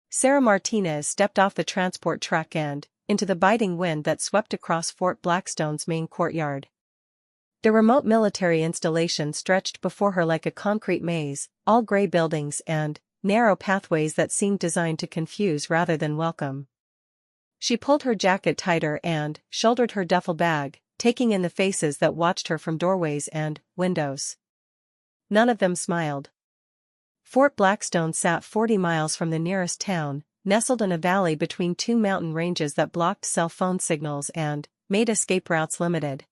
Sarah Martinez stepped off the transport truck and, into the biting wind that swept across Fort Blackstone's main courtyard. The remote military installation stretched before her like a concrete maze, all gray buildings and narrow pathways that seemed designed to confuse rather than welcome. She pulled her jacket tighter and shouldered her duffel bag, taking in the faces that watched her from doorways and windows. None of them smiled. Fort Blackstone sat 40 miles from the nearest town, nestled in a valley between two mountain ranges that blocked cell phone signals and made escape routes limited.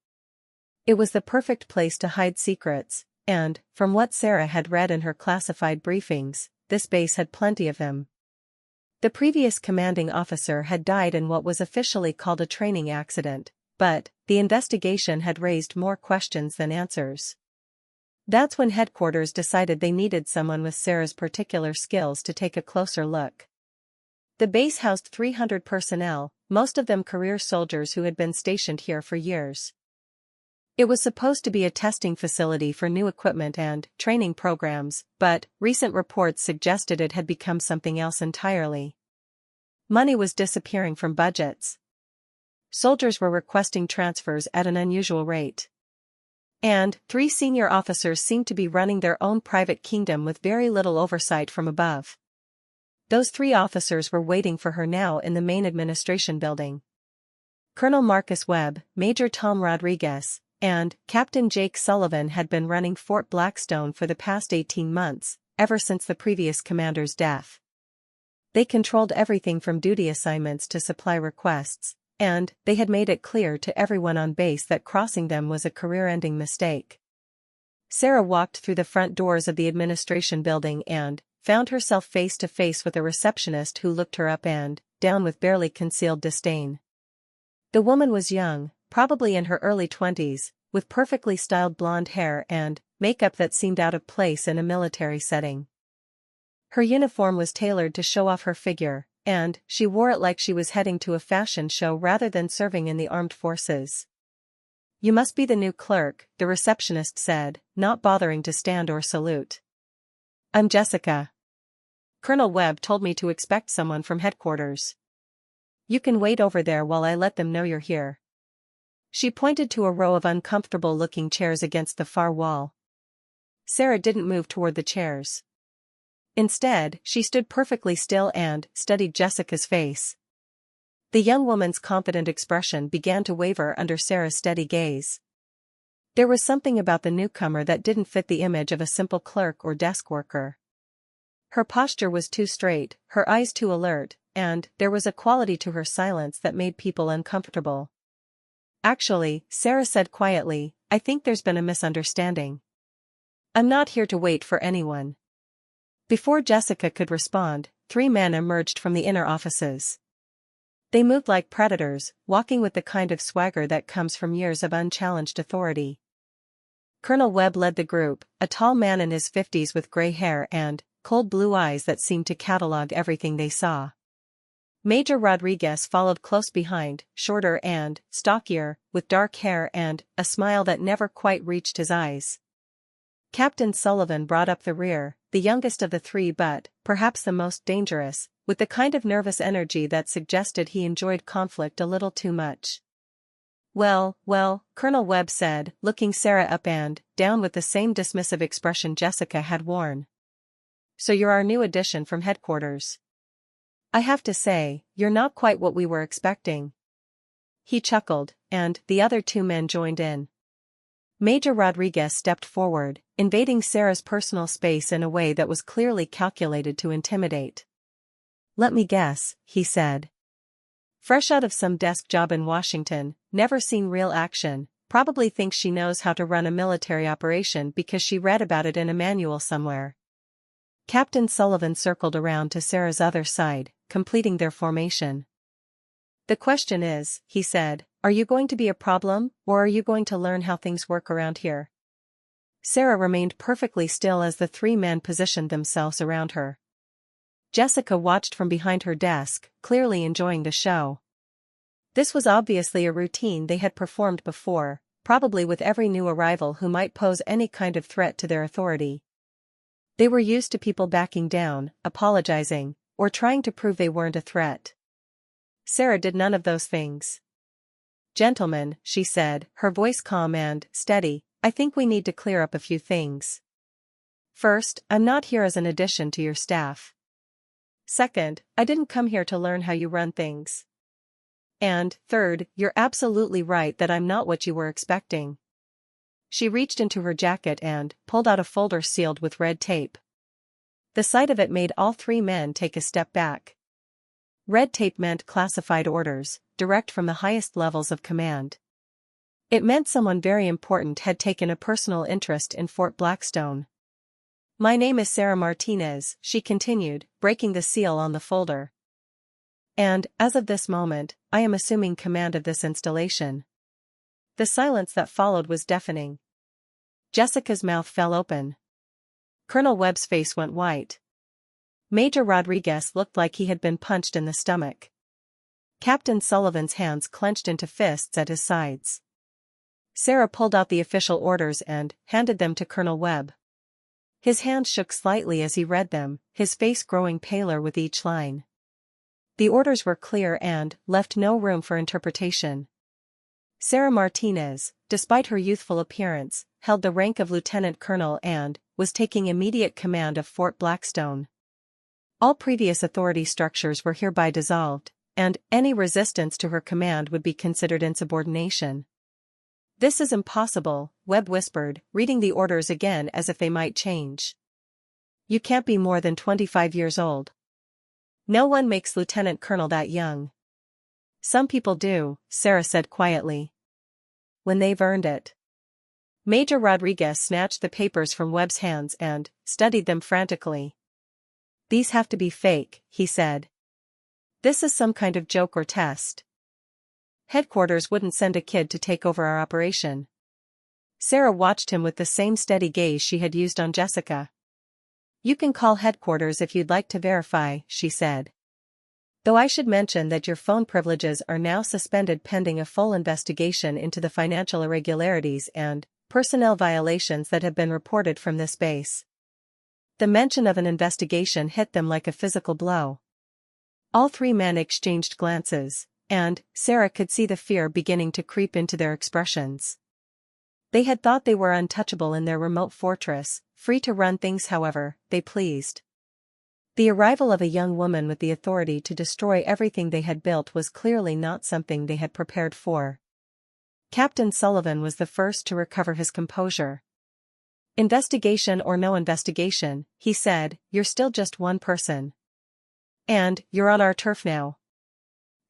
It was the perfect place to hide secrets, and, from what Sarah had read in her classified briefings, this base had plenty of them. The previous commanding officer had died in what was officially called a training accident, but the investigation had raised more questions than answers. That's when headquarters decided they needed someone with Sarah's particular skills to take a closer look. The base housed 300 personnel, most of them career soldiers who had been stationed here for years. It was supposed to be a testing facility for new equipment and training programs, but recent reports suggested it had become something else entirely. Money was disappearing from budgets. Soldiers were requesting transfers at an unusual rate. And 3 senior officers seemed to be running their own private kingdom with very little oversight from above. Those 3 officers were waiting for her now in the main administration building. Colonel Marcus Webb, Major Tom Rodriguez, and Captain Jake Sullivan had been running Fort Blackstone for the past 18 months, ever since the previous commander's death. They controlled everything from duty assignments to supply requests, and they had made it clear to everyone on base that crossing them was a career-ending mistake. Sarah walked through the front doors of the administration building and found herself face to face with a receptionist who looked her up and down with barely concealed disdain. The woman was young, probably in her early 20s, with perfectly styled blonde hair and makeup that seemed out of place in a military setting. Her uniform was tailored to show off her figure, and she wore it like she was heading to a fashion show rather than serving in the armed forces. "You must be the new clerk," the receptionist said, not bothering to stand or salute. "I'm Jessica. Colonel Webb told me to expect someone from headquarters. You can wait over there while I let them know you're here." She pointed to a row of uncomfortable-looking chairs against the far wall. Sarah didn't move toward the chairs. Instead, she stood perfectly still and studied Jessica's face. The young woman's confident expression began to waver under Sarah's steady gaze. There was something about the newcomer that didn't fit the image of a simple clerk or desk worker. Her posture was too straight, her eyes too alert, and there was a quality to her silence that made people uncomfortable. "Actually," Sarah said quietly, "I think there's been a misunderstanding. I'm not here to wait for anyone." Before Jessica could respond, 3 men emerged from the inner offices. They moved like predators, walking with the kind of swagger that comes from years of unchallenged authority. Colonel Webb led the group, a tall man in his 50s with gray hair and cold blue eyes that seemed to catalog everything they saw. Major Rodriguez followed close behind, shorter and stockier, with dark hair and a smile that never quite reached his eyes. Captain Sullivan brought up the rear, the youngest of the 3 but perhaps the most dangerous, with the kind of nervous energy that suggested he enjoyed conflict a little too much. Well, Colonel Webb said, looking Sarah up and down with the same dismissive expression Jessica had worn. "So you're our new addition from headquarters. I have to say, you're not quite what we were expecting." He chuckled, and the other 2 men joined in. Major Rodriguez stepped forward, invading Sarah's personal space in a way that was clearly calculated to intimidate. "Let me guess," he said. "Fresh out of some desk job in Washington, never seen real action, probably thinks she knows how to run a military operation because she read about it in a manual somewhere." Captain Sullivan circled around to Sarah's other side, completing their formation. "The question is," he said, "are you going to be a problem, or are you going to learn how things work around here?" Sarah remained perfectly still as the 3 men positioned themselves around her. Jessica watched from behind her desk, clearly enjoying the show. This was obviously a routine they had performed before, probably with every new arrival who might pose any kind of threat to their authority. They were used to people backing down, apologizing, or trying to prove they weren't a threat. Sarah did none of those things. "Gentlemen," she said, her voice calm and steady, "I think we need to clear up a few things. First, I'm not here as an addition to your staff. Second, I didn't come here to learn how you run things. And, third, you're absolutely right that I'm not what you were expecting." She reached into her jacket and pulled out a folder sealed with red tape. The sight of it made all three men take a step back. Red tape meant classified orders, direct from the highest levels of command. It meant someone very important had taken a personal interest in Fort Blackstone. "My name is Sarah Martinez," she continued, breaking the seal on the folder. "And, as of this moment, I am assuming command of this installation." The silence that followed was deafening. Jessica's mouth fell open. Colonel Webb's face went white. Major Rodriguez looked like he had been punched in the stomach. Captain Sullivan's hands clenched into fists at his sides. Sarah pulled out the official orders and handed them to Colonel Webb. His hand shook slightly as he read them, his face growing paler with each line. The orders were clear and left no room for interpretation. Sarah Martinez, despite her youthful appearance, held the rank of lieutenant colonel and was taking immediate command of Fort Blackstone. All previous authority structures were hereby dissolved, and any resistance to her command would be considered insubordination. "This is impossible," Webb whispered, reading the orders again as if they might change. "You can't be more than 25 years old. No one makes lieutenant colonel that young." "Some people do," Sarah said quietly. "When they've earned it." Major Rodriguez snatched the papers from Webb's hands and studied them frantically. "These have to be fake," he said. "This is some kind of joke or test. Headquarters wouldn't send a kid to take over our operation." Sarah watched him with the same steady gaze she had used on Jessica. "You can call headquarters if you'd like to verify," she said. "Though I should mention that your phone privileges are now suspended pending a full investigation into the financial irregularities and personnel violations that have been reported from this base." The mention of an investigation hit them like a physical blow. All three men exchanged glances, and Sarah could see the fear beginning to creep into their expressions. They had thought they were untouchable in their remote fortress, free to run things however they pleased. The arrival of a young woman with the authority to destroy everything they had built was clearly not something they had prepared for. Captain Sullivan was the first to recover his composure. "Investigation or no investigation," he said, "you're still just one person. And you're on our turf now.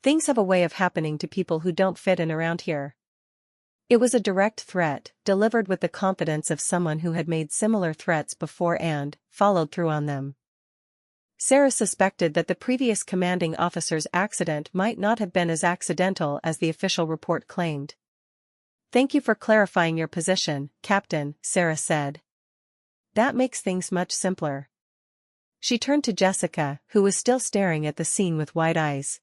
Things have a way of happening to people who don't fit in around here." It was a direct threat, delivered with the confidence of someone who had made similar threats before and followed through on them. Sarah suspected that the previous commanding officer's accident might not have been as accidental as the official report claimed. "Thank you for clarifying your position, Captain," Sarah said. "That makes things much simpler." She turned to Jessica, who was still staring at the scene with wide eyes.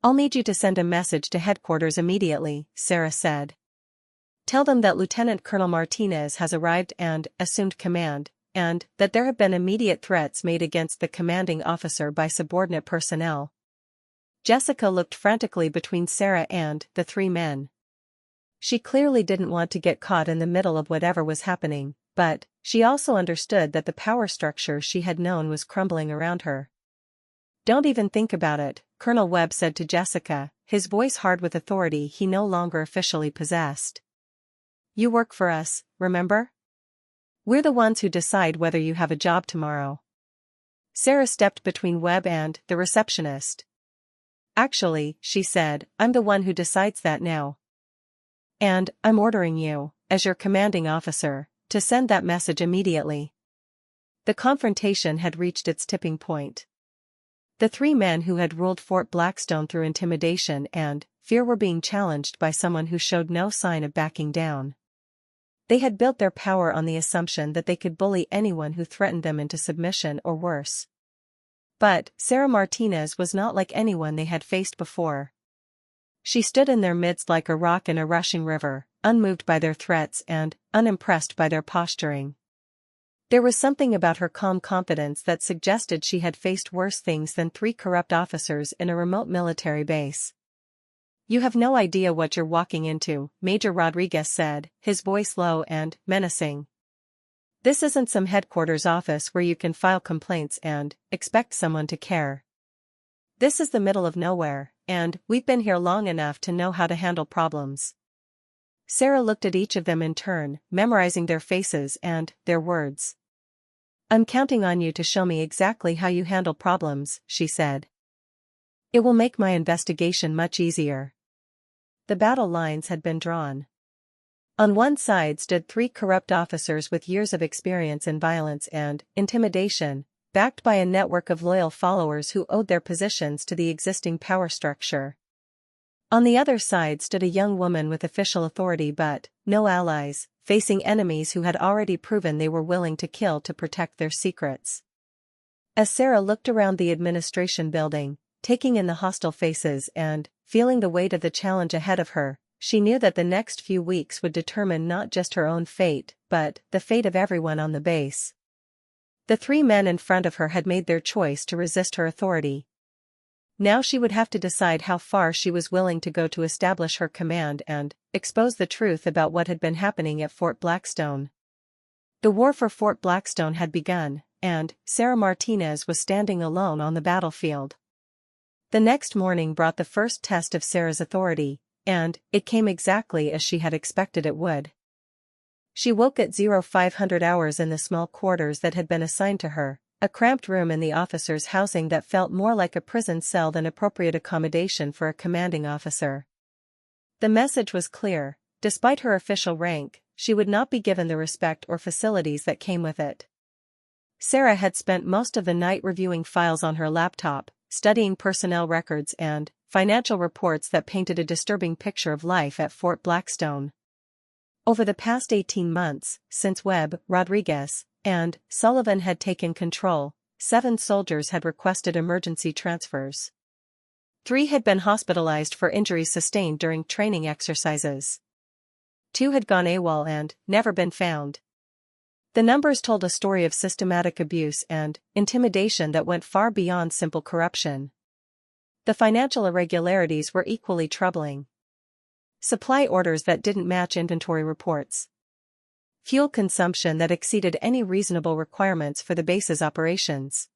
"I'll need you to send a message to headquarters immediately," Sarah said. "Tell them that Lieutenant Colonel Martinez has arrived and assumed command, and that there have been immediate threats made against the commanding officer by subordinate personnel." Jessica looked frantically between Sarah and the three men. She clearly didn't want to get caught in the middle of whatever was happening, but she also understood that the power structure she had known was crumbling around her. "Don't even think about it," Colonel Webb said to Jessica, his voice hard with authority he no longer officially possessed. "You work for us, remember? We're the ones who decide whether you have a job tomorrow." Sarah stepped between Webb and the receptionist. "Actually," she said, "I'm the one who decides that now. And I'm ordering you, as your commanding officer, to send that message immediately." The confrontation had reached its tipping point. The three men who had ruled Fort Blackstone through intimidation and fear were being challenged by someone who showed no sign of backing down. They had built their power on the assumption that they could bully anyone who threatened them into submission or worse. But Sarah Martinez was not like anyone they had faced before. She stood in their midst like a rock in a rushing river, unmoved by their threats and unimpressed by their posturing. There was something about her calm confidence that suggested she had faced worse things than 3 corrupt officers in a remote military base. "You have no idea what you're walking into," Major Rodriguez said, his voice low and menacing. "This isn't some headquarters office where you can file complaints and expect someone to care. This is the middle of nowhere, and we've been here long enough to know how to handle problems." Sarah looked at each of them in turn, memorizing their faces and their words. "I'm counting on you to show me exactly how you handle problems," she said. "It will make my investigation much easier." The battle lines had been drawn. On one side stood 3 corrupt officers with years of experience in violence and intimidation, backed by a network of loyal followers who owed their positions to the existing power structure. On the other side stood a young woman with official authority but no allies, facing enemies who had already proven they were willing to kill to protect their secrets. As Sarah looked around the administration building, taking in the hostile faces and feeling the weight of the challenge ahead of her, she knew that the next few weeks would determine not just her own fate, but the fate of everyone on the base. The 3 men in front of her had made their choice to resist her authority. Now she would have to decide how far she was willing to go to establish her command and expose the truth about what had been happening at Fort Blackstone. The war for Fort Blackstone had begun, and Sarah Martinez was standing alone on the battlefield. The next morning brought the first test of Sarah's authority, and it came exactly as she had expected it would. She woke at 0500 hours in the small quarters that had been assigned to her, a cramped room in the officers' housing that felt more like a prison cell than appropriate accommodation for a commanding officer. The message was clear: despite her official rank, she would not be given the respect or facilities that came with it. Sarah had spent most of the night reviewing files on her laptop, studying personnel records and financial reports that painted a disturbing picture of life at Fort Blackstone. Over the past 18 months, since Webb, Rodriguez, and Sullivan had taken control, 7 soldiers had requested emergency transfers. 3 had been hospitalized for injuries sustained during training exercises. 2 had gone AWOL and never been found. The numbers told a story of systematic abuse and intimidation that went far beyond simple corruption. The financial irregularities were equally troubling. Supply orders that didn't match inventory reports. Fuel consumption that exceeded any reasonable requirements for the base's operations.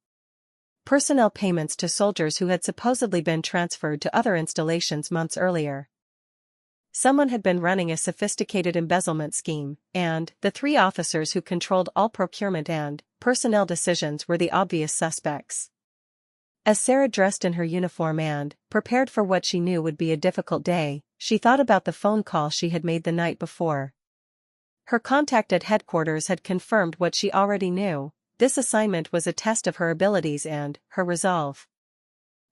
Personnel payments to soldiers who had supposedly been transferred to other installations months earlier. Someone had been running a sophisticated embezzlement scheme, and the 3 officers who controlled all procurement and personnel decisions were the obvious suspects. As Sarah dressed in her uniform and prepared for what she knew would be a difficult day, she thought about the phone call she had made the night before. Her contact at headquarters had confirmed what she already knew: this assignment was a test of her abilities and her resolve.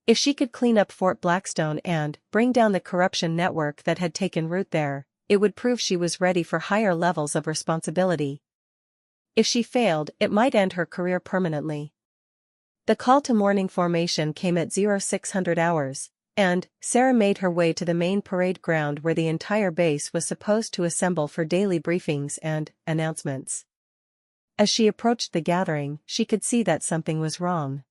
If she could clean up Fort Blackstone and bring down the corruption network that had taken root there, it would prove she was ready for higher levels of responsibility. If she failed, it might end her career permanently. The call to morning formation came at 0600 hours, and Sarah made her way to the main parade ground where the entire base was supposed to assemble for daily briefings and announcements. As she approached the gathering, she could see that something was wrong.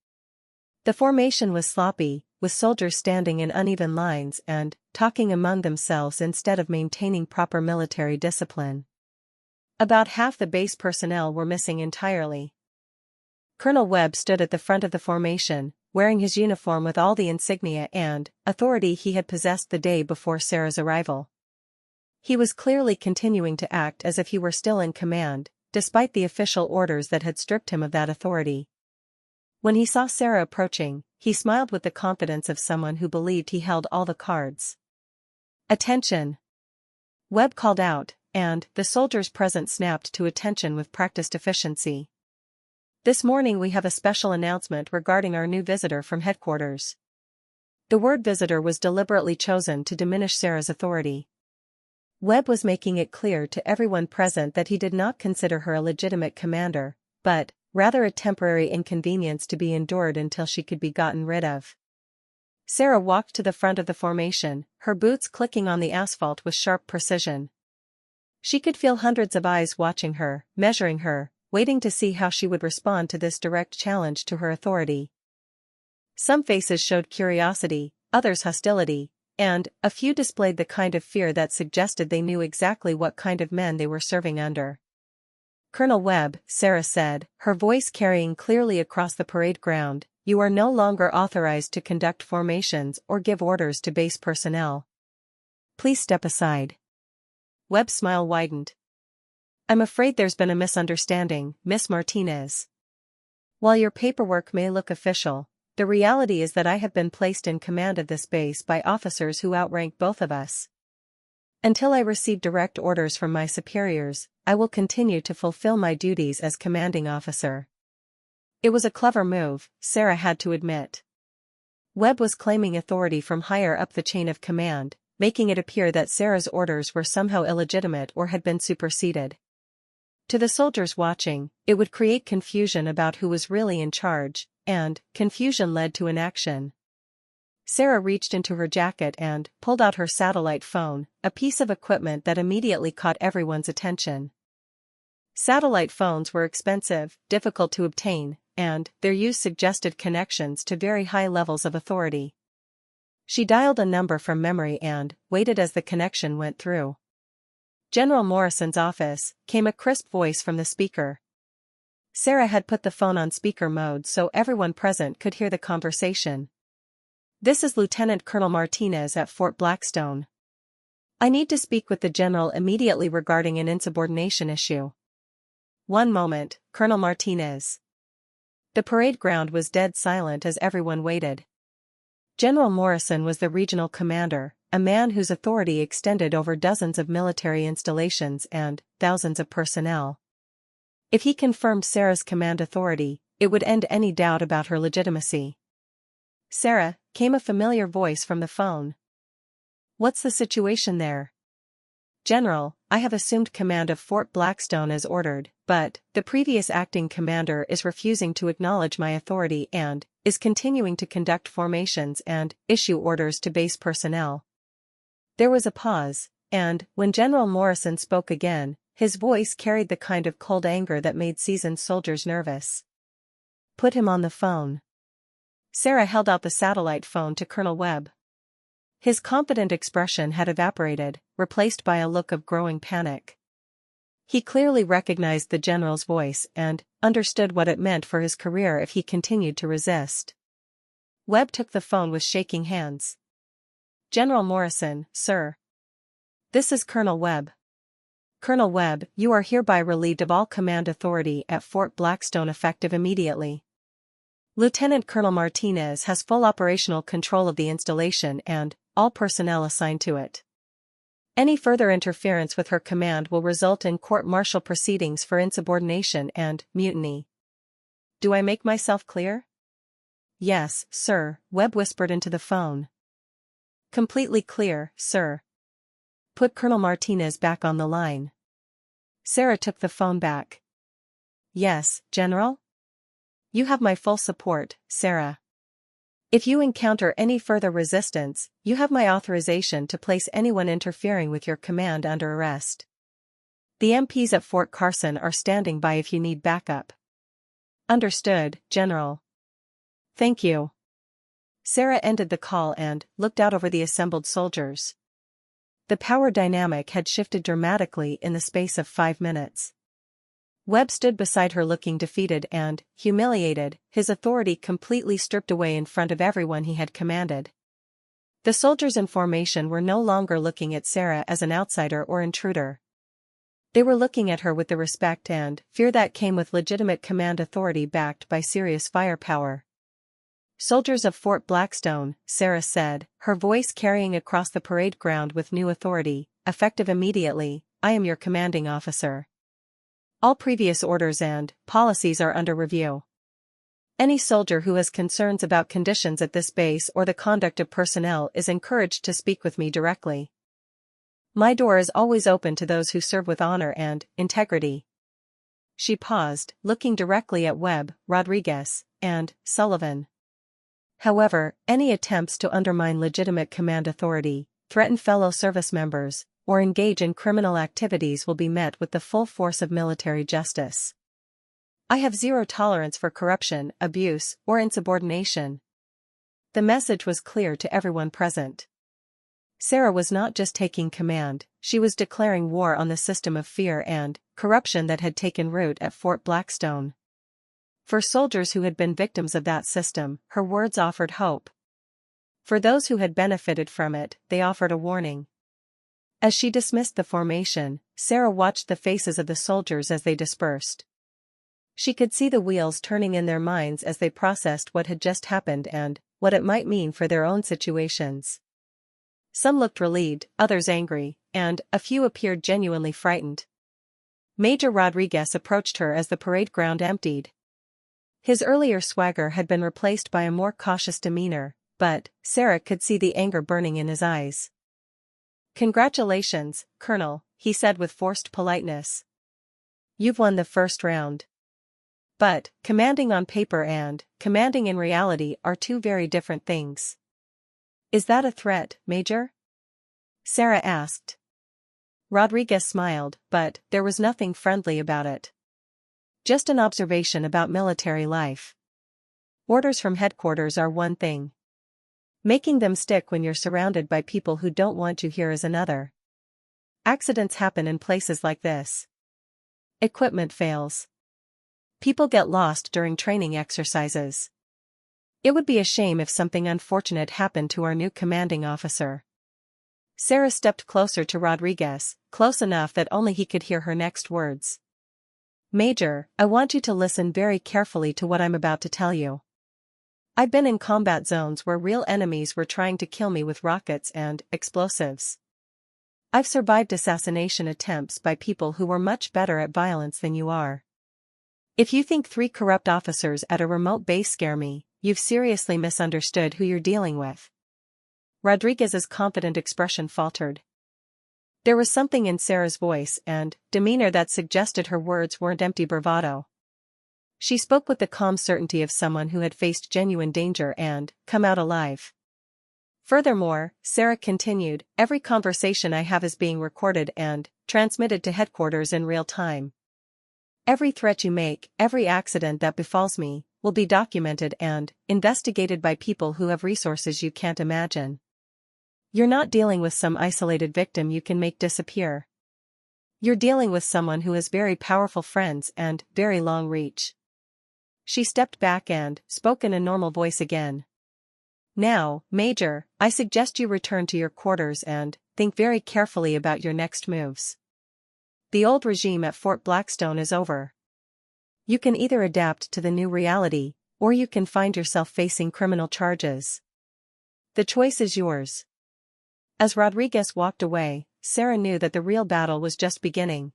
The formation was sloppy, with soldiers standing in uneven lines and talking among themselves instead of maintaining proper military discipline. About half the base personnel were missing entirely. Colonel Webb stood at the front of the formation, wearing his uniform with all the insignia and authority he had possessed the day before Sarah's arrival. He was clearly continuing to act as if he were still in command, despite the official orders that had stripped him of that authority. When he saw Sarah approaching, he smiled with the confidence of someone who believed he held all the cards. "Attention!" Webb called out, and the soldiers present snapped to attention with practiced efficiency. "This morning we have a special announcement regarding our new visitor from headquarters." The word visitor was deliberately chosen to diminish Sarah's authority. Webb was making it clear to everyone present that he did not consider her a legitimate commander, but rather a temporary inconvenience to be endured until she could be gotten rid of. Sarah walked to the front of the formation, her boots clicking on the asphalt with sharp precision. She could feel hundreds of eyes watching her, measuring her, waiting to see how she would respond to this direct challenge to her authority. Some faces showed curiosity, others hostility, and a few displayed the kind of fear that suggested they knew exactly what kind of men they were serving under. "Colonel Webb," Sarah said, her voice carrying clearly across the parade ground, "you are no longer authorized to conduct formations or give orders to base personnel. Please step aside." Webb's smile widened. "I'm afraid there's been a misunderstanding, Miss Martinez. While your paperwork may look official, the reality is that I have been placed in command of this base by officers who outrank both of us. Until I receive direct orders from my superiors, I will continue to fulfill my duties as commanding officer." It was a clever move, Sarah had to admit. Webb was claiming authority from higher up the chain of command, making it appear that Sarah's orders were somehow illegitimate or had been superseded. To the soldiers watching, it would create confusion about who was really in charge, and confusion led to inaction. Sarah reached into her jacket and pulled out her satellite phone, a piece of equipment that immediately caught everyone's attention. Satellite phones were expensive, difficult to obtain, and their use suggested connections to very high levels of authority. She dialed a number from memory and waited as the connection went through. "General Morrison's office," came a crisp voice from the speaker. Sarah had put the phone on speaker mode so everyone present could hear the conversation. "This is Lieutenant Colonel Martinez at Fort Blackstone. I need to speak with the general immediately regarding an insubordination issue." "One moment, Colonel Martinez." The parade ground was dead silent as everyone waited. General Morrison was the regional commander, a man whose authority extended over dozens of military installations and thousands of personnel. If he confirmed Sarah's command authority, it would end any doubt about her legitimacy. "Sarah," came a familiar voice from the phone. "What's the situation there?" "General, I have assumed command of Fort Blackstone as ordered, but the previous acting commander is refusing to acknowledge my authority and is continuing to conduct formations and issue orders to base personnel." There was a pause, and when General Morrison spoke again, his voice carried the kind of cold anger that made seasoned soldiers nervous. "Put him on the phone." Sarah held out the satellite phone to Colonel Webb. His confident expression had evaporated, replaced by a look of growing panic. He clearly recognized the general's voice and understood what it meant for his career if he continued to resist. Webb took the phone with shaking hands. "General Morrison, sir. This is Colonel Webb. Colonel Webb, you are hereby relieved of all command authority at Fort Blackstone effective immediately. Lieutenant Colonel Martinez has full operational control of the installation and all personnel assigned to it. Any further interference with her command will result in court-martial proceedings for insubordination and mutiny. Do I make myself clear?" "Yes, sir," Webb whispered into the phone. "Completely clear, sir. Put Colonel Martinez back on the line." Sarah took the phone back. "Yes, General? You have my full support, Sarah. If you encounter any further resistance, you have my authorization to place anyone interfering with your command under arrest. The MPs at Fort Carson are standing by if you need backup." "Understood, General." "Thank you." Sarah ended the call and looked out over the assembled soldiers. The power dynamic had shifted dramatically in the space of 5 minutes. Webb stood beside her looking defeated and humiliated, his authority completely stripped away in front of everyone he had commanded. The soldiers in formation were no longer looking at Sarah as an outsider or intruder. They were looking at her with the respect and fear that came with legitimate command authority backed by serious firepower. "Soldiers of Fort Blackstone," Sarah said, her voice carrying across the parade ground with new authority, effective immediately, "I am your commanding officer. All previous orders and policies are under review. Any soldier who has concerns about conditions at this base or the conduct of personnel is encouraged to speak with me directly. My door is always open to those who serve with honor and integrity." She paused, looking directly at Webb, Rodriguez, and Sullivan. "However, any attempts to undermine legitimate command authority, threaten fellow service members, or engage in criminal activities will be met with the full force of military justice. I have zero tolerance for corruption, abuse, or insubordination. The message was clear to everyone present. Sarah was not just taking command, she was declaring war on the system of fear and corruption that had taken root at Fort Blackstone. For soldiers who had been victims of that system, her words offered hope. For those who had benefited from it, they offered a warning. As she dismissed the formation, Sarah watched the faces of the soldiers as they dispersed. She could see the wheels turning in their minds as they processed what had just happened and what it might mean for their own situations. Some looked relieved, others angry, and a few appeared genuinely frightened. Major Rodriguez approached her as the parade ground emptied. His earlier swagger had been replaced by a more cautious demeanor, but Sarah could see the anger burning in his eyes. "Congratulations, Colonel," he said with forced politeness. "You've won the first round. But commanding on paper and commanding in reality are two very different things." "Is that a threat, Major?" Sarah asked. Rodriguez smiled, but there was nothing friendly about it. "Just an observation about military life. Orders from headquarters are one thing. Making them stick when you're surrounded by people who don't want you here is another. Accidents happen in places like this. Equipment fails. People get lost during training exercises. It would be a shame if something unfortunate happened to our new commanding officer." Sarah stepped closer to Rodriguez, close enough that only he could hear her next words. "Major, I want you to listen very carefully to what I'm about to tell you. I've been in combat zones where real enemies were trying to kill me with rockets and explosives. I've survived assassination attempts by people who were much better at violence than you are. If you think 3 corrupt officers at a remote base scare me, you've seriously misunderstood who you're dealing with." Rodriguez's confident expression faltered. There was something in Sarah's voice and demeanor that suggested her words weren't empty bravado. She spoke with the calm certainty of someone who had faced genuine danger and come out alive. "Furthermore," Sarah continued, "every conversation I have is being recorded and transmitted to headquarters in real time. Every threat you make, every accident that befalls me, will be documented and investigated by people who have resources you can't imagine. You're not dealing with some isolated victim you can make disappear. You're dealing with someone who has very powerful friends and very long reach." She stepped back and spoke in a normal voice again. "Now, Major, I suggest you return to your quarters and think very carefully about your next moves. The old regime at Fort Blackstone is over. You can either adapt to the new reality, or you can find yourself facing criminal charges. The choice is yours." As Rodriguez walked away, Sarah knew that the real battle was just beginning.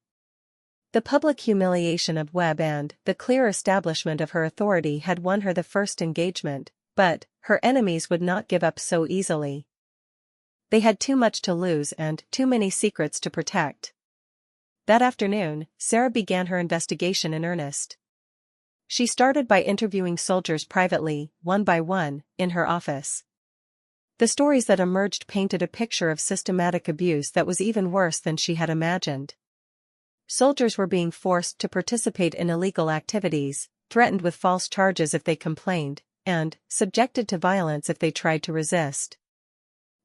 The public humiliation of Webb and the clear establishment of her authority had won her the first engagement, but her enemies would not give up so easily. They had too much to lose and too many secrets to protect. That afternoon, Sarah began her investigation in earnest. She started by interviewing soldiers privately, one by one, in her office. The stories that emerged painted a picture of systematic abuse that was even worse than she had imagined. Soldiers were being forced to participate in illegal activities, threatened with false charges if they complained, and subjected to violence if they tried to resist.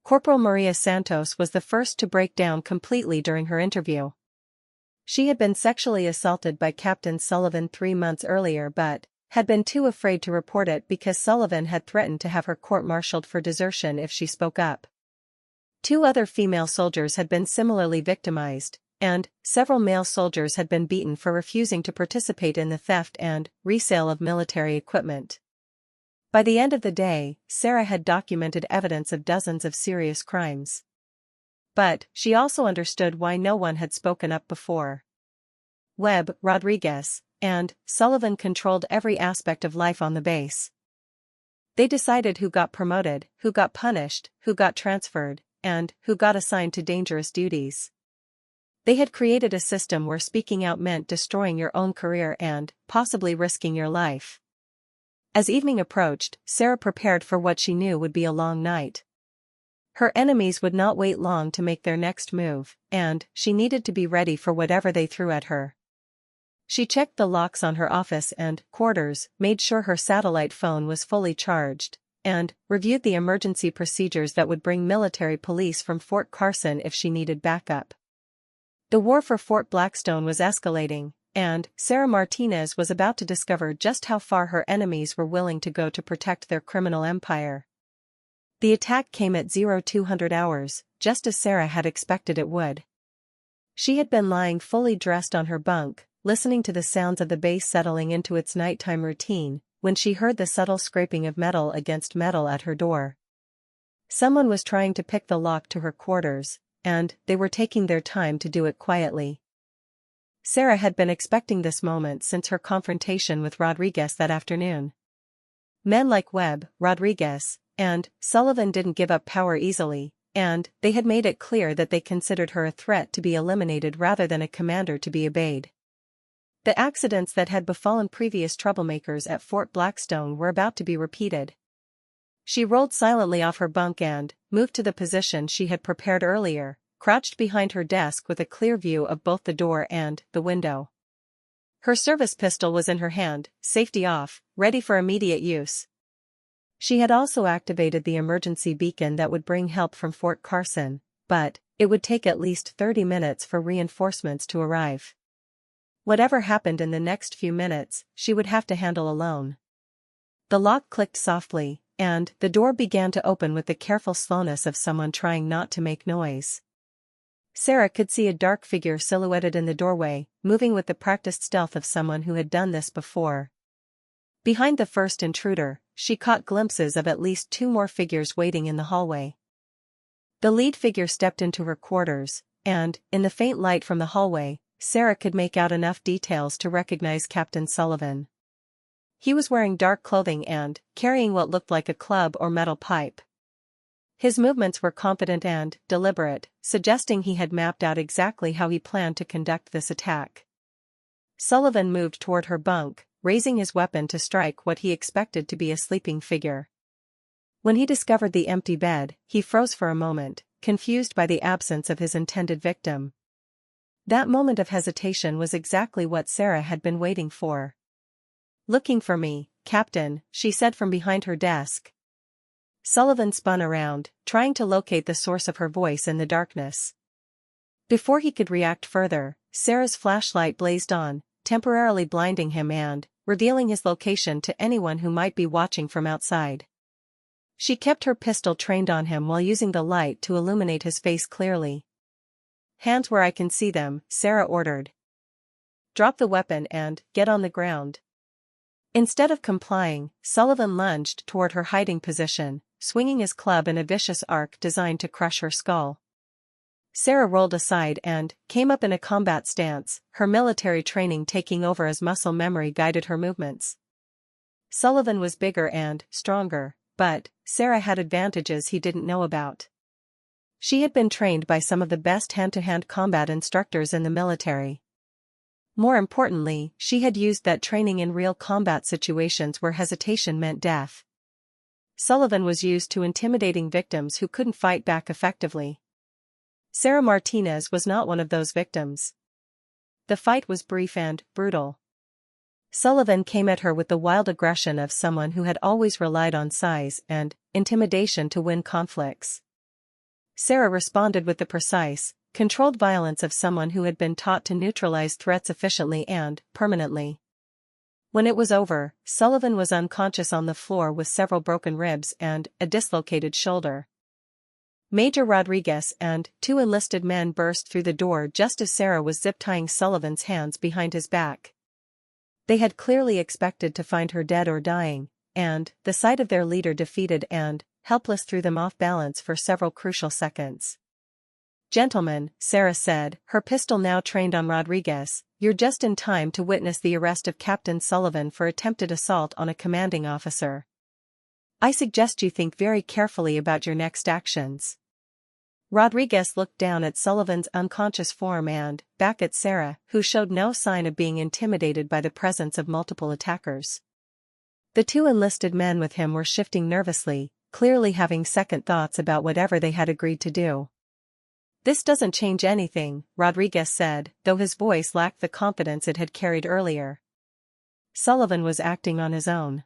Corporal Maria Santos was the first to break down completely during her interview. She had been sexually assaulted by Captain Sullivan 3 months earlier but had been too afraid to report it because Sullivan had threatened to have her court-martialed for desertion if she spoke up. 2 other female soldiers had been similarly victimized, and several male soldiers had been beaten for refusing to participate in the theft and resale of military equipment. By the end of the day, Sarah had documented evidence of dozens of serious crimes. But she also understood why no one had spoken up before. Webb, Rodriguez, and Sullivan controlled every aspect of life on the base. They decided who got promoted, who got punished, who got transferred, and who got assigned to dangerous duties. They had created a system where speaking out meant destroying your own career and possibly risking your life. As evening approached, Sarah prepared for what she knew would be a long night. Her enemies would not wait long to make their next move, and she needed to be ready for whatever they threw at her. She checked the locks on her office and quarters, made sure her satellite phone was fully charged, and reviewed the emergency procedures that would bring military police from Fort Carson if she needed backup. The war for Fort Blackstone was escalating, and Sarah Martinez was about to discover just how far her enemies were willing to go to protect their criminal empire. The attack came at 0200 hours, just as Sarah had expected it would. She had been lying fully dressed on her bunk, listening to the sounds of the base settling into its nighttime routine, when she heard the subtle scraping of metal against metal at her door. Someone was trying to pick the lock to her quarters, and they were taking their time to do it quietly. Sarah had been expecting this moment since her confrontation with Rodriguez that afternoon. Men like Webb, Rodriguez, and Sullivan didn't give up power easily, and they had made it clear that they considered her a threat to be eliminated rather than a commander to be obeyed. The accidents that had befallen previous troublemakers at Fort Blackstone were about to be repeated. She rolled silently off her bunk and moved to the position she had prepared earlier, crouched behind her desk with a clear view of both the door and the window. Her service pistol was in her hand, safety off, ready for immediate use. She had also activated the emergency beacon that would bring help from Fort Carson, but it would take at least 30 minutes for reinforcements to arrive. Whatever happened in the next few minutes, she would have to handle alone. The lock clicked softly, and the door began to open with the careful slowness of someone trying not to make noise. Sarah could see a dark figure silhouetted in the doorway, moving with the practiced stealth of someone who had done this before. Behind the first intruder, she caught glimpses of at least 2 more figures waiting in the hallway. The lead figure stepped into her quarters, and, in the faint light from the hallway, Sarah could make out enough details to recognize Captain Sullivan. He was wearing dark clothing and carrying what looked like a club or metal pipe. His movements were confident and deliberate, suggesting he had mapped out exactly how he planned to conduct this attack. Sullivan moved toward her bunk, raising his weapon to strike what he expected to be a sleeping figure. When he discovered the empty bed, he froze for a moment, confused by the absence of his intended victim. That moment of hesitation was exactly what Sarah had been waiting for. "Looking for me, Captain," she said from behind her desk. Sullivan spun around, trying to locate the source of her voice in the darkness. Before he could react further, Sarah's flashlight blazed on, temporarily blinding him and revealing his location to anyone who might be watching from outside. She kept her pistol trained on him while using the light to illuminate his face clearly. "Hands where I can see them," Sarah ordered. "Drop the weapon and get on the ground." Instead of complying, Sullivan lunged toward her hiding position, swinging his club in a vicious arc designed to crush her skull. Sarah rolled aside and came up in a combat stance, her military training taking over as muscle memory guided her movements. Sullivan was bigger and stronger, but Sarah had advantages he didn't know about. She had been trained by some of the best hand-to-hand combat instructors in the military. More importantly, she had used that training in real combat situations where hesitation meant death. Sullivan was used to intimidating victims who couldn't fight back effectively. Sarah Martinez was not one of those victims. The fight was brief and brutal. Sullivan came at her with the wild aggression of someone who had always relied on size and intimidation to win conflicts. Sarah responded with the precise, controlled violence of someone who had been taught to neutralize threats efficiently and permanently. When it was over, Sullivan was unconscious on the floor with several broken ribs and a dislocated shoulder. Major Rodriguez and 2 enlisted men burst through the door just as Sarah was zip-tying Sullivan's hands behind his back. They had clearly expected to find her dead or dying, and the sight of their leader defeated and helpless threw them off balance for several crucial seconds. "Gentlemen," Sarah said, her pistol now trained on Rodriguez, "you're just in time to witness the arrest of Captain Sullivan for attempted assault on a commanding officer. I suggest you think very carefully about your next actions." Rodriguez looked down at Sullivan's unconscious form and back at Sarah, who showed no sign of being intimidated by the presence of multiple attackers. The 2 enlisted men with him were shifting nervously, clearly having second thoughts about whatever they had agreed to do. "This doesn't change anything," Rodriguez said, though his voice lacked the confidence it had carried earlier. Sullivan was acting on his own.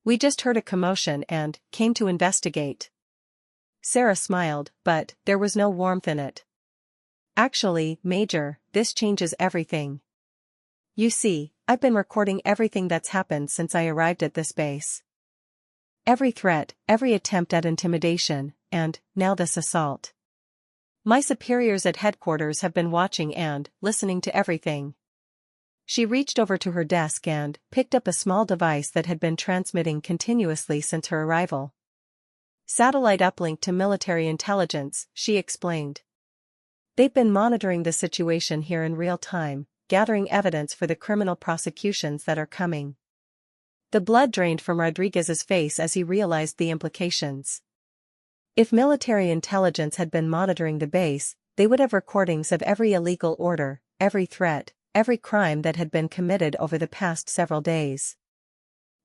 "We just heard a commotion and came to investigate." Sarah smiled, but there was no warmth in it. "Actually, Major, this changes everything. You see, I've been recording everything that's happened since I arrived at this base. Every threat, every attempt at intimidation, and now this assault. My superiors at headquarters have been watching and listening to everything." She reached over to her desk and picked up a small device that had been transmitting continuously since her arrival. "Satellite uplink to military intelligence," she explained. "They've been monitoring the situation here in real time, gathering evidence for the criminal prosecutions that are coming." The blood drained from Rodriguez's face as he realized the implications. If military intelligence had been monitoring the base, they would have recordings of every illegal order, every threat, every crime that had been committed over the past several days.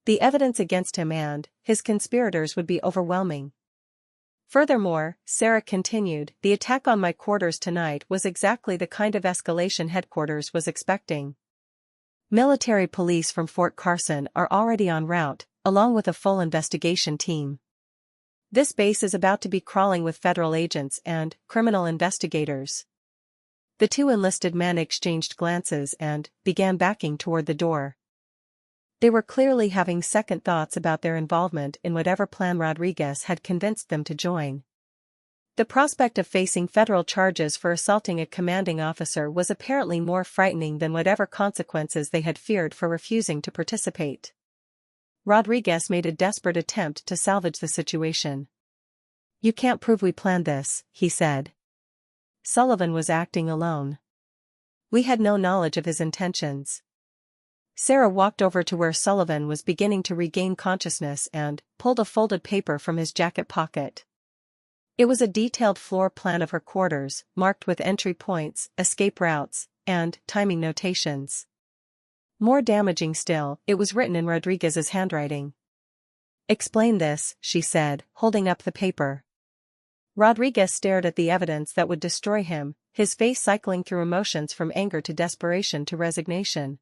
The evidence against him and his conspirators would be overwhelming. "Furthermore," Sarah continued, "the attack on my quarters tonight was exactly the kind of escalation headquarters was expecting. Military police from Fort Carson are already en route, along with a full investigation team. This base is about to be crawling with federal agents and criminal investigators." The two enlisted men exchanged glances and began backing toward the door. They were clearly having second thoughts about their involvement in whatever plan Rodriguez had convinced them to join. The prospect of facing federal charges for assaulting a commanding officer was apparently more frightening than whatever consequences they had feared for refusing to participate. Rodriguez made a desperate attempt to salvage the situation. "You can't prove we planned this," he said. Sullivan was acting alone. "We had no knowledge of his intentions." Sarah walked over to where Sullivan was beginning to regain consciousness and pulled a folded paper from his jacket pocket. It was a detailed floor plan of her quarters, marked with entry points, escape routes, and timing notations. More damaging still, it was written in Rodriguez's handwriting. "Explain this," she said, holding up the paper. Rodriguez stared at the evidence that would destroy him, his face cycling through emotions from anger to desperation to resignation.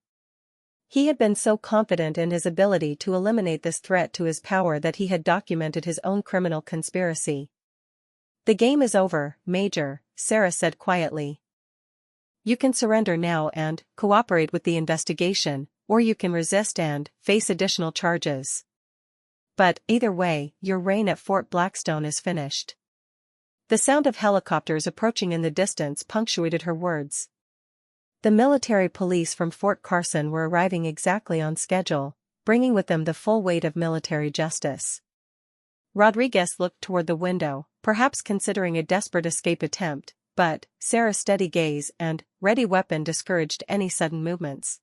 He had been so confident in his ability to eliminate this threat to his power that he had documented his own criminal conspiracy. "The game is over, Major," Sarah said quietly. "You can surrender now and cooperate with the investigation, or you can resist and face additional charges. But, either way, your reign at Fort Blackstone is finished." The sound of helicopters approaching in the distance punctuated her words. The military police from Fort Carson were arriving exactly on schedule, bringing with them the full weight of military justice. Rodriguez looked toward the window, perhaps considering a desperate escape attempt, but Sarah's steady gaze and ready weapon discouraged any sudden movements.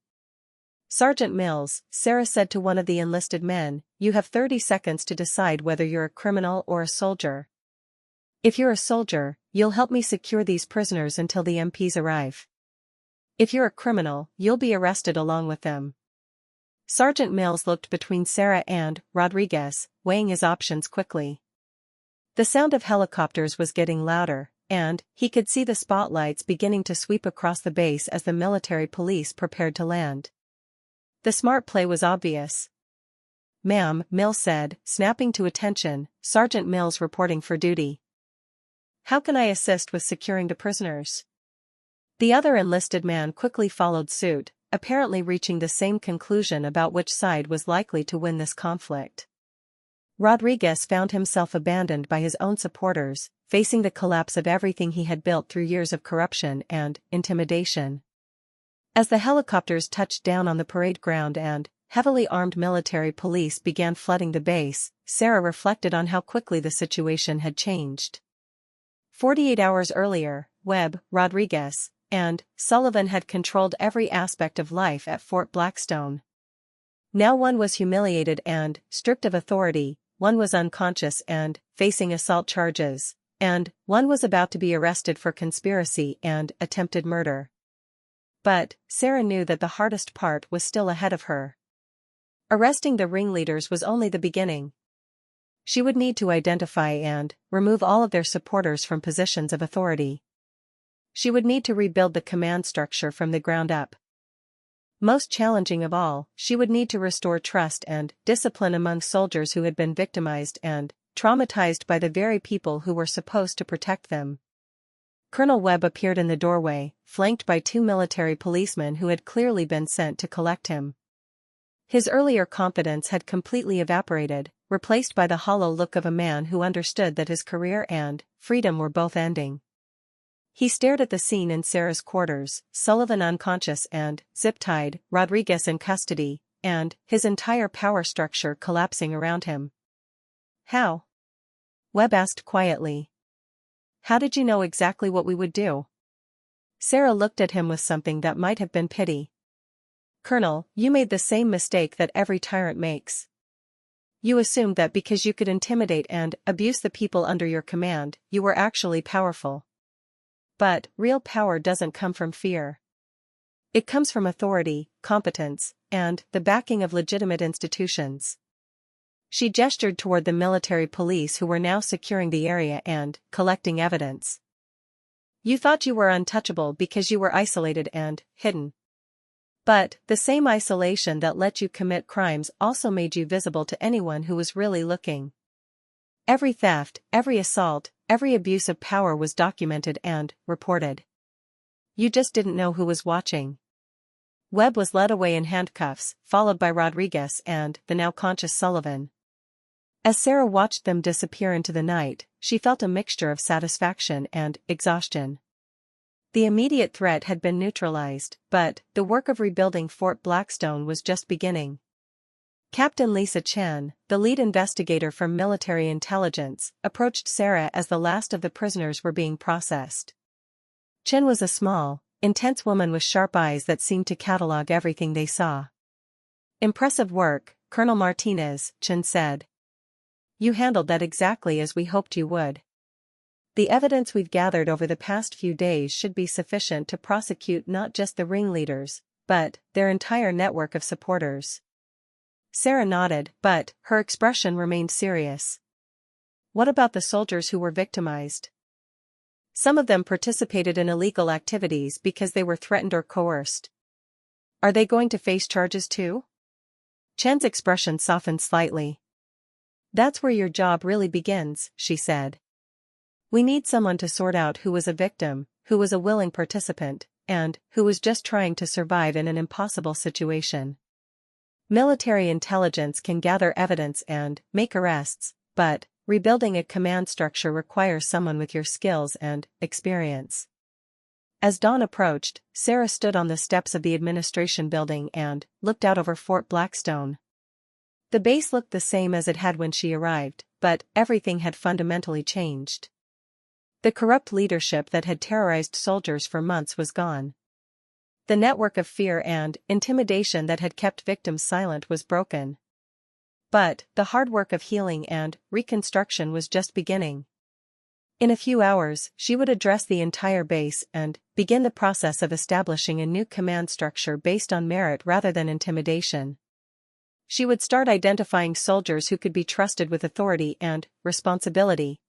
"Sergeant Mills," Sarah said to one of the enlisted men, "you have 30 seconds to decide whether you're a criminal or a soldier. If you're a soldier, you'll help me secure these prisoners until the MPs arrive. If you're a criminal, you'll be arrested along with them." Sergeant Mills looked between Sarah and Rodriguez, weighing his options quickly. The sound of helicopters was getting louder, and he could see the spotlights beginning to sweep across the base as the military police prepared to land. The smart play was obvious. "Ma'am," Mills said, snapping to attention, Sergeant Mills reporting for duty. "How can I assist with securing the prisoners?" The other enlisted man quickly followed suit, apparently reaching the same conclusion about which side was likely to win this conflict. Rodriguez found himself abandoned by his own supporters, facing the collapse of everything he had built through years of corruption and intimidation. As the helicopters touched down on the parade ground and heavily armed military police began flooding the base, Sarah reflected on how quickly the situation had changed. 48 hours earlier, Webb, Rodriguez, and Sullivan had controlled every aspect of life at Fort Blackstone. Now one was humiliated and stripped of authority, one was unconscious and facing assault charges, and one was about to be arrested for conspiracy and attempted murder. But Sarah knew that the hardest part was still ahead of her. Arresting the ringleaders was only the beginning. She would need to identify and remove all of their supporters from positions of authority. she would need to rebuild the command structure from the ground up. Most challenging of all, she would need to restore trust and discipline among soldiers who had been victimized and traumatized by the very people who were supposed to protect them. Colonel Webb appeared in the doorway, flanked by 2 military policemen who had clearly been sent to collect him. His earlier confidence had completely evaporated, replaced by the hollow look of a man who understood that his career and freedom were both ending. He stared at the scene in Sarah's quarters, Sullivan unconscious and zip-tied, Rodriguez in custody, and his entire power structure collapsing around him. "How?" Webb asked quietly. "How did you know exactly what we would do?" Sarah looked at him with something that might have been pity. "Colonel, you made the same mistake that every tyrant makes. You assumed that because you could intimidate and abuse the people under your command, you were actually powerful. But real power doesn't come from fear. It comes from authority, competence, and the backing of legitimate institutions." She gestured toward the military police who were now securing the area and collecting evidence. "You thought you were untouchable because you were isolated and hidden. But the same isolation that let you commit crimes also made you visible to anyone who was really looking. Every theft, every assault, every abuse of power was documented and reported. You just didn't know who was watching." Webb was led away in handcuffs, followed by Rodriguez and the now conscious Sullivan. As Sarah watched them disappear into the night, she felt a mixture of satisfaction and exhaustion. The immediate threat had been neutralized, but the work of rebuilding Fort Blackstone was just beginning. Captain Lisa Chen, the lead investigator from military intelligence, approached Sarah as the last of the prisoners were being processed. Chen was a small, intense woman with sharp eyes that seemed to catalog everything they saw. "Impressive work, Colonel Martinez," Chen said. "You handled that exactly as we hoped you would. The evidence we've gathered over the past few days should be sufficient to prosecute not just the ringleaders, but their entire network of supporters." Sarah nodded, but her expression remained serious. "What about the soldiers who were victimized? Some of them participated in illegal activities because they were threatened or coerced. Are they going to face charges too?" Chen's expression softened slightly. "That's where your job really begins," she said. "We need someone to sort out who was a victim, who was a willing participant, and who was just trying to survive in an impossible situation. Military intelligence can gather evidence and make arrests, but rebuilding a command structure requires someone with your skills and experience." As dawn approached, Sarah stood on the steps of the administration building and looked out over Fort Blackstone. The base looked the same as it had when she arrived, but everything had fundamentally changed. The corrupt leadership that had terrorized soldiers for months was gone. The network of fear and intimidation that had kept victims silent was broken. But the hard work of healing and reconstruction was just beginning. In a few hours, she would address the entire base and begin the process of establishing a new command structure based on merit rather than intimidation. She would start identifying soldiers who could be trusted with authority and responsibility.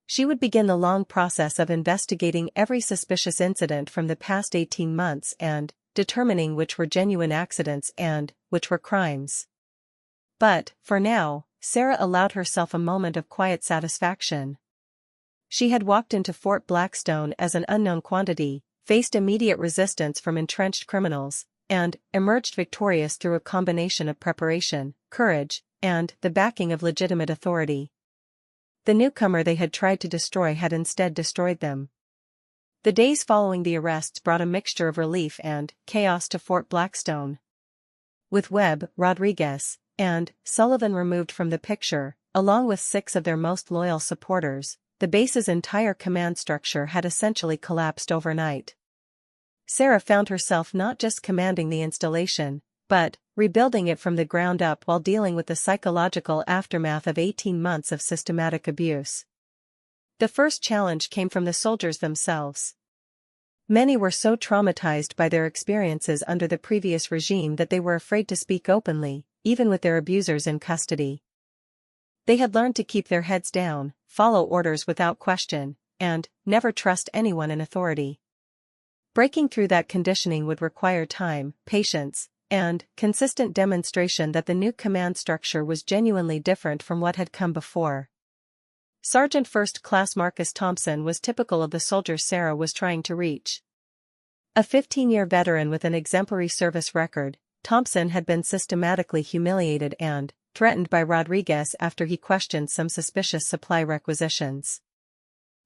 She would begin the long process of investigating every suspicious incident from the past 18 months and determining which were genuine accidents and which were crimes. But, for now, Sarah allowed herself a moment of quiet satisfaction. She had walked into Fort Blackstone as an unknown quantity, faced immediate resistance from entrenched criminals, and emerged victorious through a combination of preparation, courage, and the backing of legitimate authority. The newcomer they had tried to destroy had instead destroyed them. The days following the arrests brought a mixture of relief and chaos to Fort Blackstone. With Webb, Rodriguez, and Sullivan removed from the picture, along with 6 of their most loyal supporters, the base's entire command structure had essentially collapsed overnight. Sarah found herself not just commanding the installation, but rebuilding it from the ground up while dealing with the psychological aftermath of 18 months of systematic abuse. The first challenge came from the soldiers themselves. Many were so traumatized by their experiences under the previous regime that they were afraid to speak openly, even with their abusers in custody. They had learned to keep their heads down, follow orders without question, and never trust anyone in authority. Breaking through that conditioning would require time, patience, and consistent demonstration that the new command structure was genuinely different from what had come before. Sergeant First Class Marcus Thompson was typical of the soldier Sarah was trying to reach. A 15-year veteran with an exemplary service record, Thompson had been systematically humiliated and threatened by Rodriguez after he questioned some suspicious supply requisitions.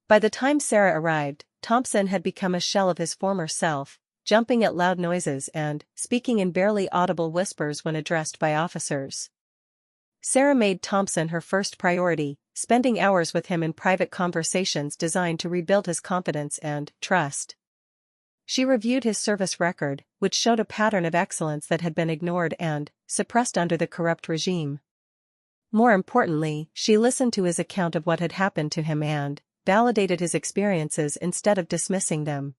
By the time Sarah arrived, Thompson had become a shell of his former self, jumping at loud noises and speaking in barely audible whispers when addressed by officers. Sarah made Thompson her first priority, spending hours with him in private conversations designed to rebuild his confidence and trust. She reviewed his service record, which showed a pattern of excellence that had been ignored and suppressed under the corrupt regime. More importantly, she listened to his account of what had happened to him and validated his experiences instead of dismissing them.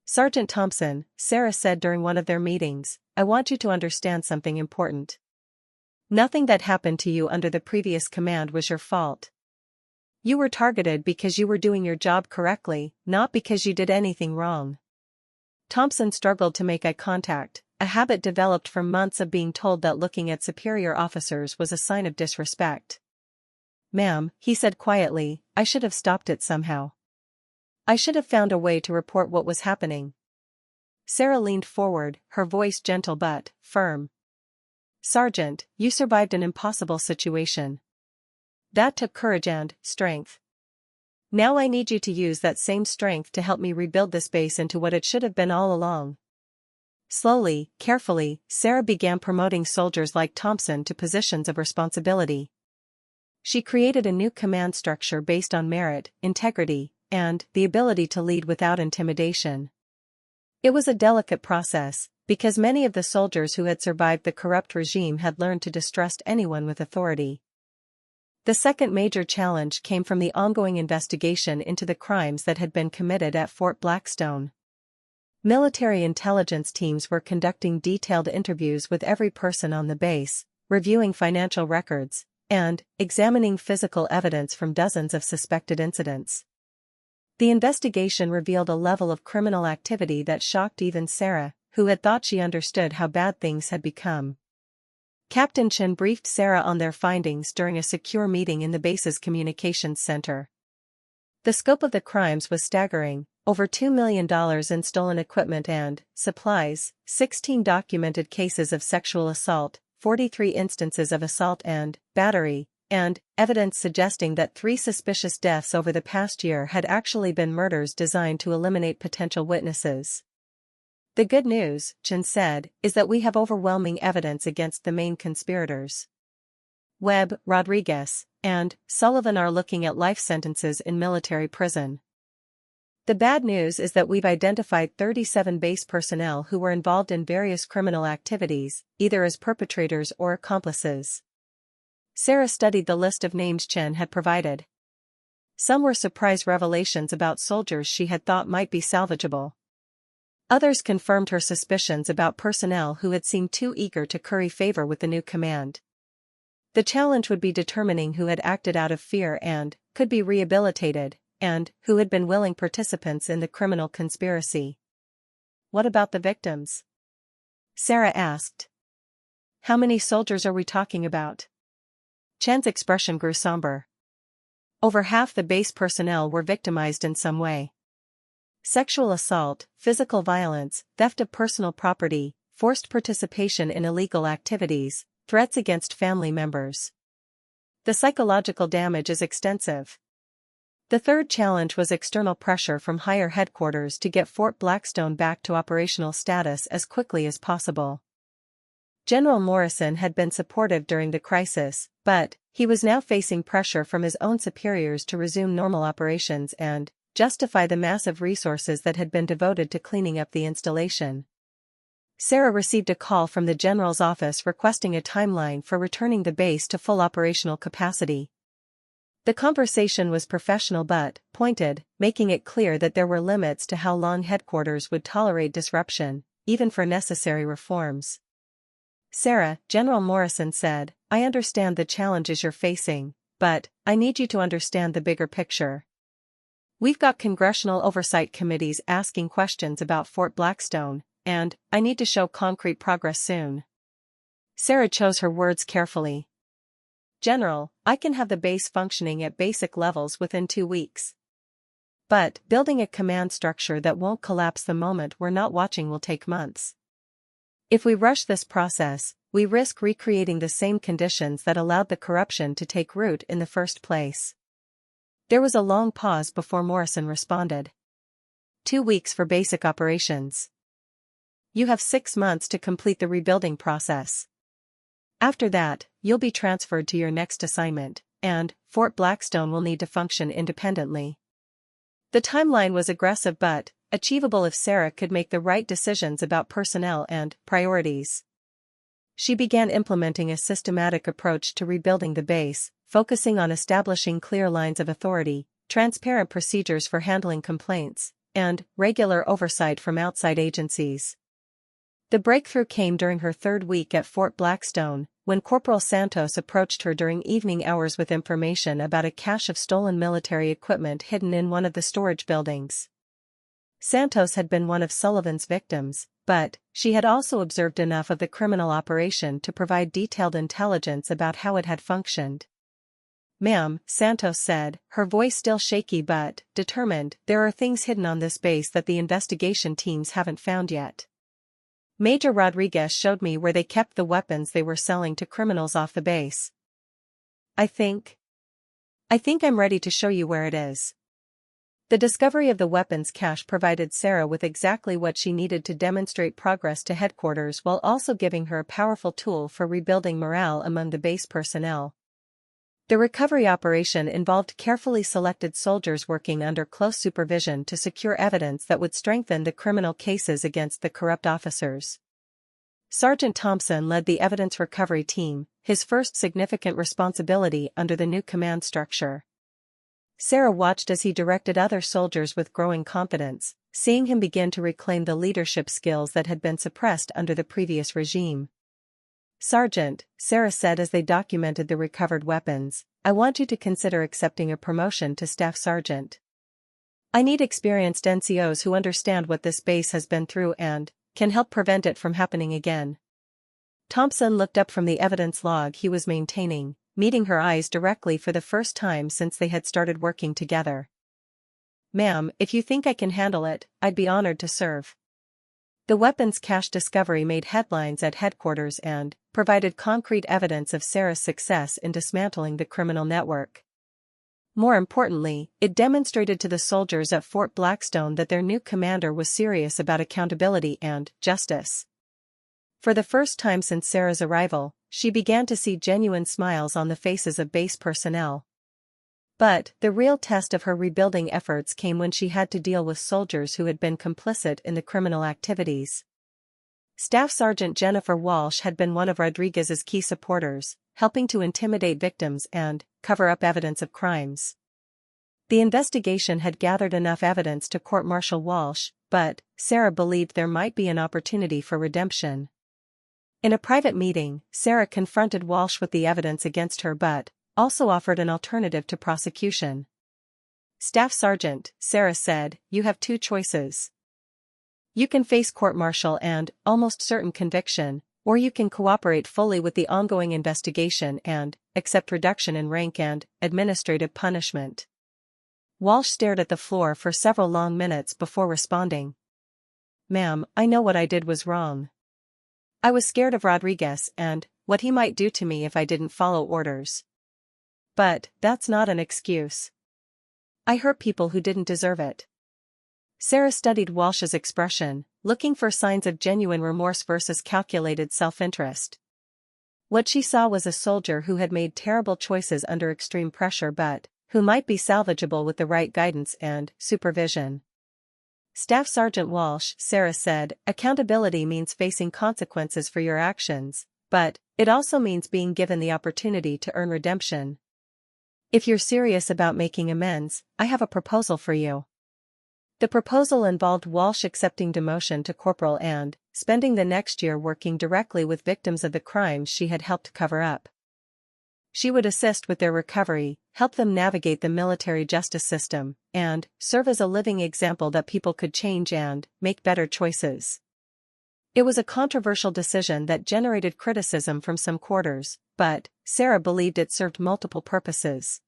"Sergeant Thompson," Sarah said during one of their meetings, "I want you to understand something important. Nothing that happened to you under the previous command was your fault. You were targeted because you were doing your job correctly, not because you did anything wrong." Thompson struggled to make eye contact, a habit developed from months of being told that looking at superior officers was a sign of disrespect. "Ma'am," he said quietly, "I should have stopped it somehow. I should have found a way to report what was happening." Sarah leaned forward, her voice gentle but firm. "Sergeant, you survived an impossible situation. That took courage and strength. Now I need you to use that same strength to help me rebuild this base into what it should have been all along." Slowly, carefully, Sarah began promoting soldiers like Thompson to positions of responsibility. She created a new command structure based on merit, integrity, and the ability to lead without intimidation. It was a delicate process, because many of the soldiers who had survived the corrupt regime had learned to distrust anyone with authority. The second major challenge came from the ongoing investigation into the crimes that had been committed at Fort Blackstone. Military intelligence teams were conducting detailed interviews with every person on the base, reviewing financial records, and examining physical evidence from dozens of suspected incidents. The investigation revealed a level of criminal activity that shocked even Sarah, who had thought she understood how bad things had become. Captain Chen briefed Sarah on their findings during a secure meeting in the base's communications center. The scope of the crimes was staggering: over $2 million in stolen equipment and supplies, 16 documented cases of sexual assault, 43 instances of assault and battery, and evidence suggesting that 3 suspicious deaths over the past year had actually been murders designed to eliminate potential witnesses. "The good news," Chen said, "is that we have overwhelming evidence against the main conspirators. Webb, Rodriguez, and Sullivan are looking at life sentences in military prison. The bad news is that we've identified 37 base personnel who were involved in various criminal activities, either as perpetrators or accomplices." Sarah studied the list of names Chen had provided. Some were surprise revelations about soldiers she had thought might be salvageable. Others confirmed her suspicions about personnel who had seemed too eager to curry favor with the new command. The challenge would be determining who had acted out of fear and could be rehabilitated, and who had been willing participants in the criminal conspiracy. "What about the victims?" Sarah asked. "How many soldiers are we talking about?" Chen's expression grew somber. "Over half the base personnel were victimized in some way. Sexual assault, physical violence, theft of personal property, forced participation in illegal activities, threats against family members. The psychological damage is extensive." The third challenge was external pressure from higher headquarters to get Fort Blackstone back to operational status as quickly as possible. General Morrison had been supportive during the crisis, but he was now facing pressure from his own superiors to resume normal operations and justify the massive resources that had been devoted to cleaning up the installation. Sarah received a call from the general's office requesting a timeline for returning the base to full operational capacity. The conversation was professional but pointed, making it clear that there were limits to how long headquarters would tolerate disruption, even for necessary reforms. "Sarah," General Morrison said, "I understand the challenges you're facing, but I need you to understand the bigger picture. We've got congressional oversight committees asking questions about Fort Blackstone, and I need to show concrete progress soon. Sarah chose her words carefully. General, I can have the base functioning at basic levels within 2 weeks. But building a command structure that won't collapse the moment we're not watching will take months. If we rush this process, we risk recreating the same conditions that allowed the corruption to take root in the first place. There was a long pause before Morrison responded. 2 weeks for basic operations. You have 6 months to complete the rebuilding process. After that, you'll be transferred to your next assignment, and Fort Blackstone will need to function independently. The timeline was aggressive but achievable if Sarah could make the right decisions about personnel and priorities. She began implementing a systematic approach to rebuilding the base, focusing on establishing clear lines of authority, transparent procedures for handling complaints, and regular oversight from outside agencies. The breakthrough came during her 3rd week at Fort Blackstone, when Corporal Santos approached her during evening hours with information about a cache of stolen military equipment hidden in one of the storage buildings. Santos had been one of Sullivan's victims, but she had also observed enough of the criminal operation to provide detailed intelligence about how it had functioned. "Ma'am," Santos said, her voice still shaky but determined, "there are things hidden on this base that the investigation teams haven't found yet. Major Rodriguez showed me where they kept the weapons they were selling to criminals off the base. I think I'm ready to show you where it is." The discovery of the weapons cache provided Sarah with exactly what she needed to demonstrate progress to headquarters while also giving her a powerful tool for rebuilding morale among the base personnel. The recovery operation involved carefully selected soldiers working under close supervision to secure evidence that would strengthen the criminal cases against the corrupt officers. Sergeant Thompson led the evidence recovery team, his first significant responsibility under the new command structure. Sarah watched as he directed other soldiers with growing confidence, seeing him begin to reclaim the leadership skills that had been suppressed under the previous regime. "Sergeant," Sarah said as they documented the recovered weapons, "I want you to consider accepting a promotion to staff sergeant. I need experienced NCOs who understand what this base has been through and can help prevent it from happening again." Thompson looked up from the evidence log he was maintaining, meeting her eyes directly for the first time since they had started working together. "Ma'am, if you think I can handle it, I'd be honored to serve." The weapons cache discovery made headlines at headquarters and provided concrete evidence of Sarah's success in dismantling the criminal network. More importantly, it demonstrated to the soldiers at Fort Blackstone that their new commander was serious about accountability and justice. For the first time since Sarah's arrival, she began to see genuine smiles on the faces of base personnel. But the real test of her rebuilding efforts came when she had to deal with soldiers who had been complicit in the criminal activities. Staff Sergeant Jennifer Walsh had been one of Rodriguez's key supporters, helping to intimidate victims and cover up evidence of crimes. The investigation had gathered enough evidence to court-martial Walsh, but Sarah believed there might be an opportunity for redemption. In a private meeting, Sarah confronted Walsh with the evidence against her but also offered an alternative to prosecution. "Staff Sergeant," Sarah said, "you have 2 choices. You can face court-martial and almost certain conviction, or you can cooperate fully with the ongoing investigation and accept reduction in rank and administrative punishment." Walsh stared at the floor for several long minutes before responding. "Ma'am, I know what I did was wrong. I was scared of Rodriguez and what he might do to me if I didn't follow orders. But that's not an excuse. I hurt people who didn't deserve it." Sarah studied Walsh's expression, looking for signs of genuine remorse versus calculated self-interest. What she saw was a soldier who had made terrible choices under extreme pressure but who might be salvageable with the right guidance and supervision. "Staff Sergeant Walsh," Sarah said, "accountability means facing consequences for your actions, but it also means being given the opportunity to earn redemption. If you're serious about making amends, I have a proposal for you." The proposal involved Walsh accepting demotion to corporal and spending the next year working directly with victims of the crimes she had helped cover up. She would assist with their recovery, help them navigate the military justice system, and serve as a living example that people could change and make better choices. It was a controversial decision that generated criticism from some quarters, but Sarah believed it served multiple purposes.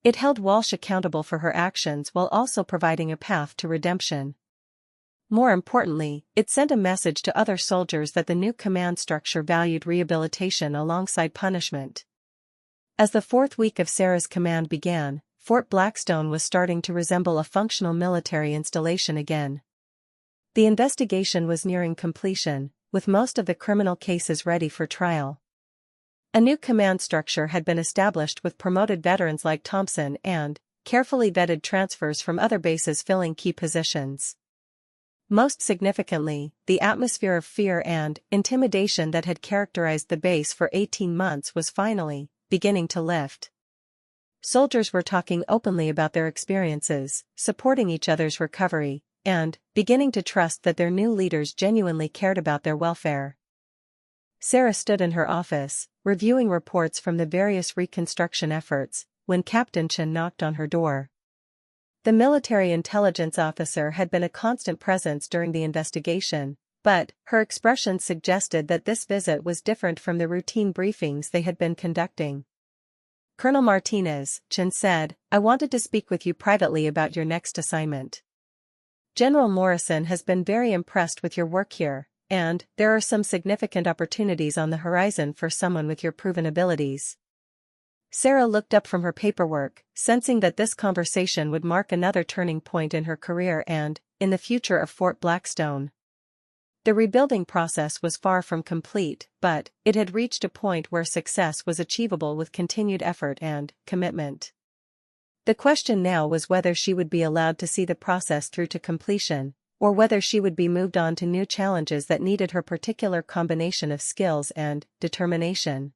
It held Walsh accountable for her actions while also providing a path to redemption. More importantly, it sent a message to other soldiers that the new command structure valued rehabilitation alongside punishment. As the fourth week of Sarah's command began, Fort Blackstone was starting to resemble a functional military installation again. The investigation was nearing completion, with most of the criminal cases ready for trial. A new command structure had been established with promoted veterans like Thompson and carefully vetted transfers from other bases filling key positions. Most significantly, the atmosphere of fear and intimidation that had characterized the base for 18 months was finally beginning to lift. Soldiers were talking openly about their experiences, supporting each other's recovery, and beginning to trust that their new leaders genuinely cared about their welfare. Sarah stood in her office, reviewing reports from the various reconstruction efforts, when Captain Chen knocked on her door. The military intelligence officer had been a constant presence during the investigation, but her expression suggested that this visit was different from the routine briefings they had been conducting. "Colonel Martinez," Chen said, "I wanted to speak with you privately about your next assignment. General Morrison has been very impressed with your work here, and there are some significant opportunities on the horizon for someone with your proven abilities." Sarah looked up from her paperwork, sensing that this conversation would mark another turning point in her career and in the future of Fort Blackstone. The rebuilding process was far from complete, but it had reached a point where success was achievable with continued effort and commitment. The question now was whether she would be allowed to see the process through to completion, or whether she would be moved on to new challenges that needed her particular combination of skills and determination.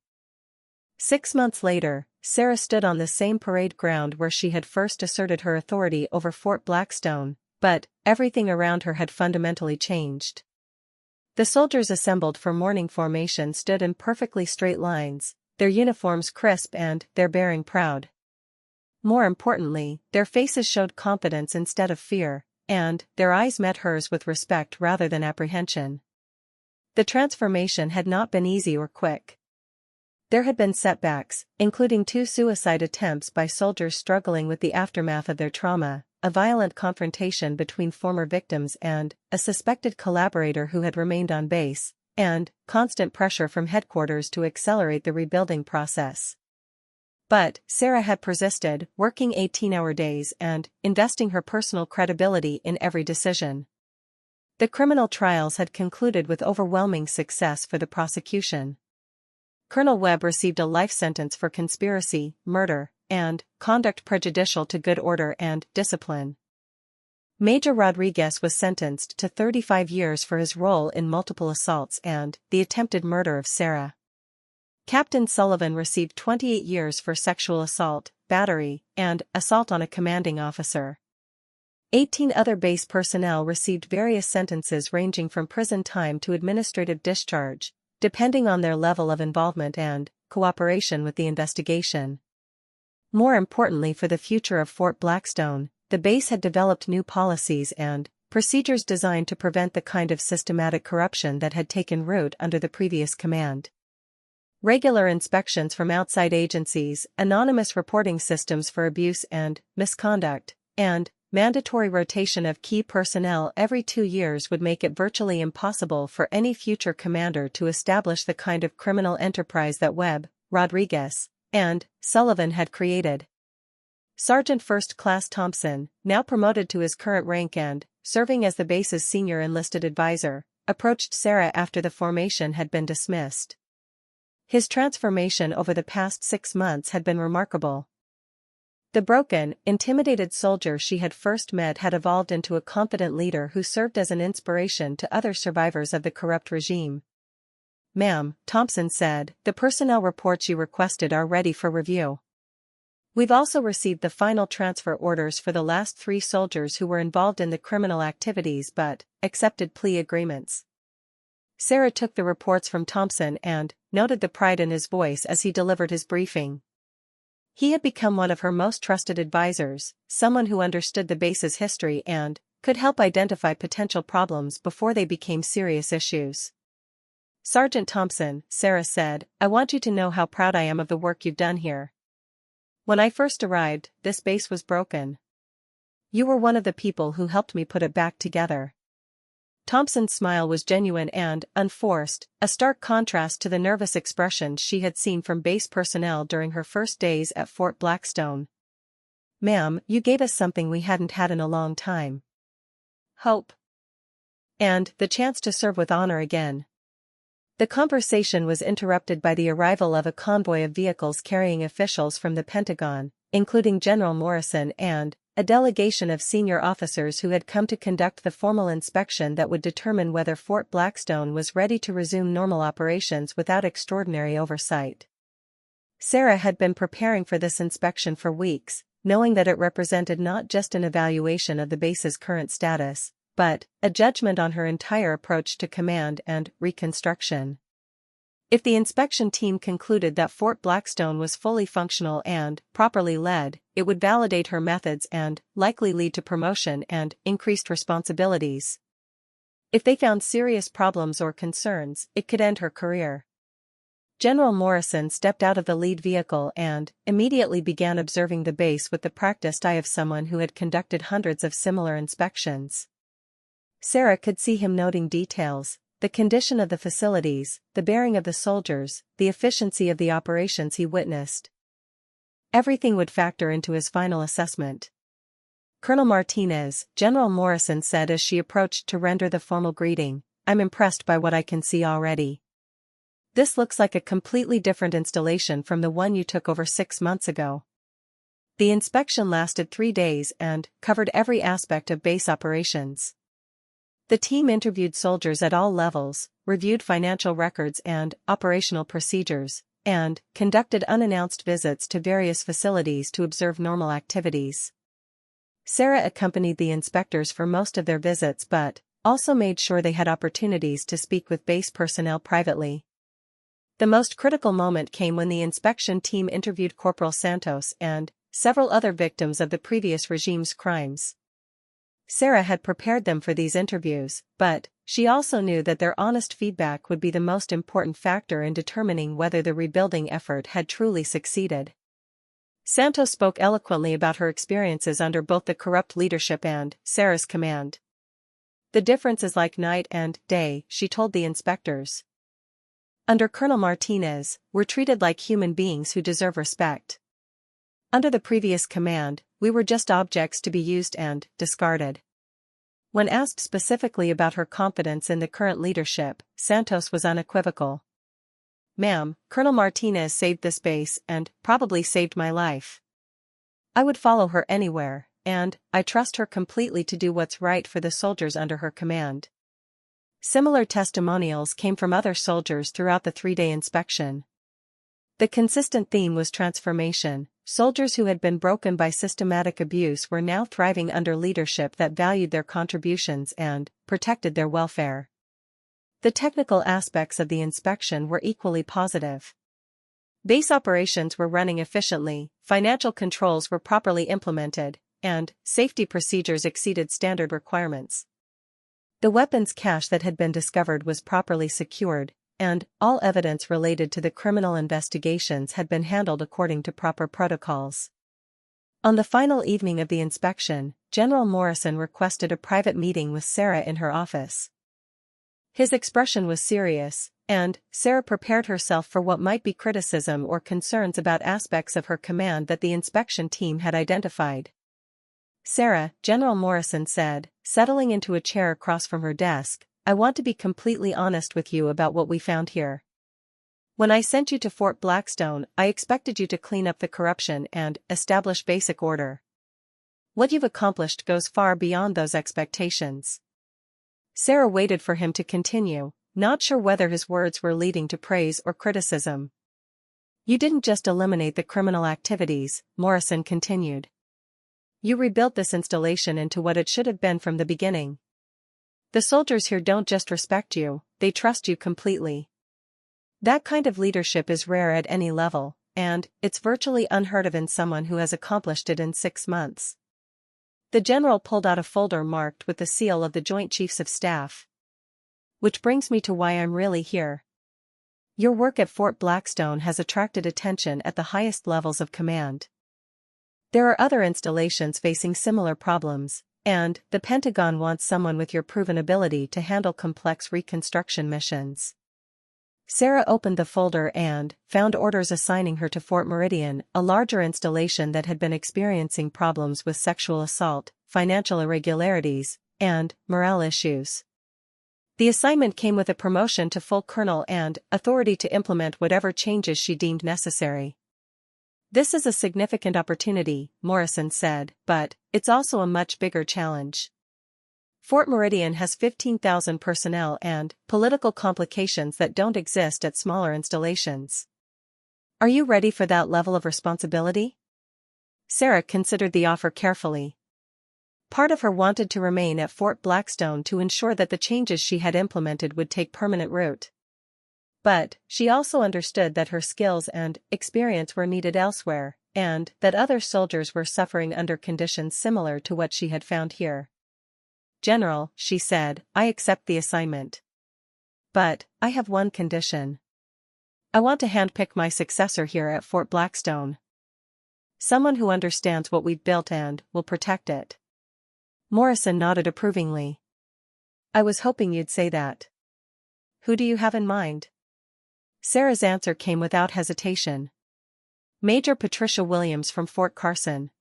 6 months later, Sarah stood on the same parade ground where she had first asserted her authority over Fort Blackstone, but everything around her had fundamentally changed. The soldiers assembled for morning formation stood in perfectly straight lines, their uniforms crisp and their bearing proud. More importantly, their faces showed confidence instead of fear, and their eyes met hers with respect rather than apprehension. The transformation had not been easy or quick. There had been setbacks, including 2 suicide attempts by soldiers struggling with the aftermath of their trauma, a violent confrontation between former victims and a suspected collaborator who had remained on base, and constant pressure from headquarters to accelerate the rebuilding process. But Sarah had persisted, working 18-hour days and investing her personal credibility in every decision. The criminal trials had concluded with overwhelming success for the prosecution. Colonel Webb received a life sentence for conspiracy, murder, and conduct prejudicial to good order and discipline. Major Rodriguez was sentenced to 35 years for his role in multiple assaults and the attempted murder of Sarah. Captain Sullivan received 28 years for sexual assault, battery, and assault on a commanding officer. 18 other base personnel received various sentences ranging from prison time to administrative discharge, depending on their level of involvement and cooperation with the investigation. More importantly for the future of Fort Blackstone, the base had developed new policies and procedures designed to prevent the kind of systematic corruption that had taken root under the previous command. Regular inspections from outside agencies, anonymous reporting systems for abuse and misconduct, and mandatory rotation of key personnel every 2 years would make it virtually impossible for any future commander to establish the kind of criminal enterprise that Webb, Rodriguez, and Sullivan had created. Sergeant First Class Thompson, now promoted to his current rank and serving as the base's senior enlisted advisor, approached Sarah after the formation had been dismissed. His transformation over the past 6 months had been remarkable. The broken, intimidated soldier she had first met had evolved into a confident leader who served as an inspiration to other survivors of the corrupt regime. "Ma'am," Thompson said, "the personnel reports you requested are ready for review. We've also received the final transfer orders for the last 3 soldiers who were involved in the criminal activities but accepted plea agreements." Sarah took the reports from Thompson and noted the pride in his voice as he delivered his briefing. He had become one of her most trusted advisors, someone who understood the base's history and could help identify potential problems before they became serious issues. "Sergeant Thompson," Sarah said, "I want you to know how proud I am of the work you've done here. When I first arrived, this base was broken. You were one of the people who helped me put it back together." Thompson's smile was genuine and unforced, a stark contrast to the nervous expression she had seen from base personnel during her first days at Fort Blackstone. "Ma'am, you gave us something we hadn't had in a long time. Hope. And the chance to serve with honor again." The conversation was interrupted by the arrival of a convoy of vehicles carrying officials from the Pentagon, including General Morrison and a delegation of senior officers who had come to conduct the formal inspection that would determine whether Fort Blackstone was ready to resume normal operations without extraordinary oversight. Sarah had been preparing for this inspection for weeks, knowing that it represented not just an evaluation of the base's current status, but a judgment on her entire approach to command and reconstruction. If the inspection team concluded that Fort Blackstone was fully functional and properly led, it would validate her methods and likely lead to promotion and increased responsibilities. If they found serious problems or concerns, it could end her career. General Morrison stepped out of the lead vehicle and immediately began observing the base with the practiced eye of someone who had conducted hundreds of similar inspections. Sarah could see him noting details: the condition of the facilities, the bearing of the soldiers, the efficiency of the operations he witnessed. Everything would factor into his final assessment. "Colonel Martinez," General Morrison said as she approached to render the formal greeting, "I'm impressed by what I can see already. This looks like a completely different installation from the one you took over 6 months ago." The inspection lasted 3 days and covered every aspect of base operations. The team interviewed soldiers at all levels, reviewed financial records and operational procedures, and conducted unannounced visits to various facilities to observe normal activities. Sarah accompanied the inspectors for most of their visits but also made sure they had opportunities to speak with base personnel privately. The most critical moment came when the inspection team interviewed Corporal Santos and several other victims of the previous regime's crimes. Sarah had prepared them for these interviews, but she also knew that their honest feedback would be the most important factor in determining whether the rebuilding effort had truly succeeded. Santos spoke eloquently about her experiences under both the corrupt leadership and Sarah's command. "The difference is like night and day," she told the inspectors. "Under Colonel Martinez, we're treated like human beings who deserve respect. Under the previous command, we were just objects to be used and discarded." When asked specifically about her confidence in the current leadership, Santos was unequivocal. "Ma'am, Colonel Martinez saved this base and probably saved my life. I would follow her anywhere, and I trust her completely to do what's right for the soldiers under her command." Similar testimonials came from other soldiers throughout the 3-day inspection. The consistent theme was transformation. Soldiers who had been broken by systematic abuse were now thriving under leadership that valued their contributions and protected their welfare. The technical aspects of the inspection were equally positive. Base operations were running efficiently, financial controls were properly implemented, and safety procedures exceeded standard requirements. The weapons cache that had been discovered was properly secured, and all evidence related to the criminal investigations had been handled according to proper protocols. On the final evening of the inspection, General Morrison requested a private meeting with Sarah in her office. His expression was serious, and Sarah prepared herself for what might be criticism or concerns about aspects of her command that the inspection team had identified. "Sarah," General Morrison said, settling into a chair across from her desk, "I want to be completely honest with you about what we found here. When I sent you to Fort Blackstone, I expected you to clean up the corruption and establish basic order. What you've accomplished goes far beyond those expectations." Sarah waited for him to continue, not sure whether his words were leading to praise or criticism. "You didn't just eliminate the criminal activities," Morrison continued. "You rebuilt this installation into what it should have been from the beginning. The soldiers here don't just respect you, they trust you completely. That kind of leadership is rare at any level, and it's virtually unheard of in someone who has accomplished it in 6 months. The general pulled out a folder marked with the seal of the Joint Chiefs of Staff. Which brings me to why I'm really here. Your work at Fort Blackstone has attracted attention at the highest levels of command. There are other installations facing similar problems, and the Pentagon wants someone with your proven ability to handle complex reconstruction missions. Sarah opened the folder and found orders assigning her to Fort Meridian, a larger installation that had been experiencing problems with sexual assault, financial irregularities, and morale issues. The assignment came with a promotion to full colonel and authority to implement whatever changes she deemed necessary. This is a significant opportunity, Morrison said, but it's also a much bigger challenge. Fort Meridian has 15,000 personnel and political complications that don't exist at smaller installations. Are you ready for that level of responsibility? Sarah considered the offer carefully. Part of her wanted to remain at Fort Blackstone to ensure that the changes she had implemented would take permanent root. But she also understood that her skills and experience were needed elsewhere, and that other soldiers were suffering under conditions similar to what she had found here. General, she said, I accept the assignment. But I have one condition. I want to handpick my successor here at Fort Blackstone. Someone who understands what we've built and will protect it. Morrison nodded approvingly. I was hoping you'd say that. Who do you have in mind? Sarah's answer came without hesitation. Major Patricia Williams from Fort Carson.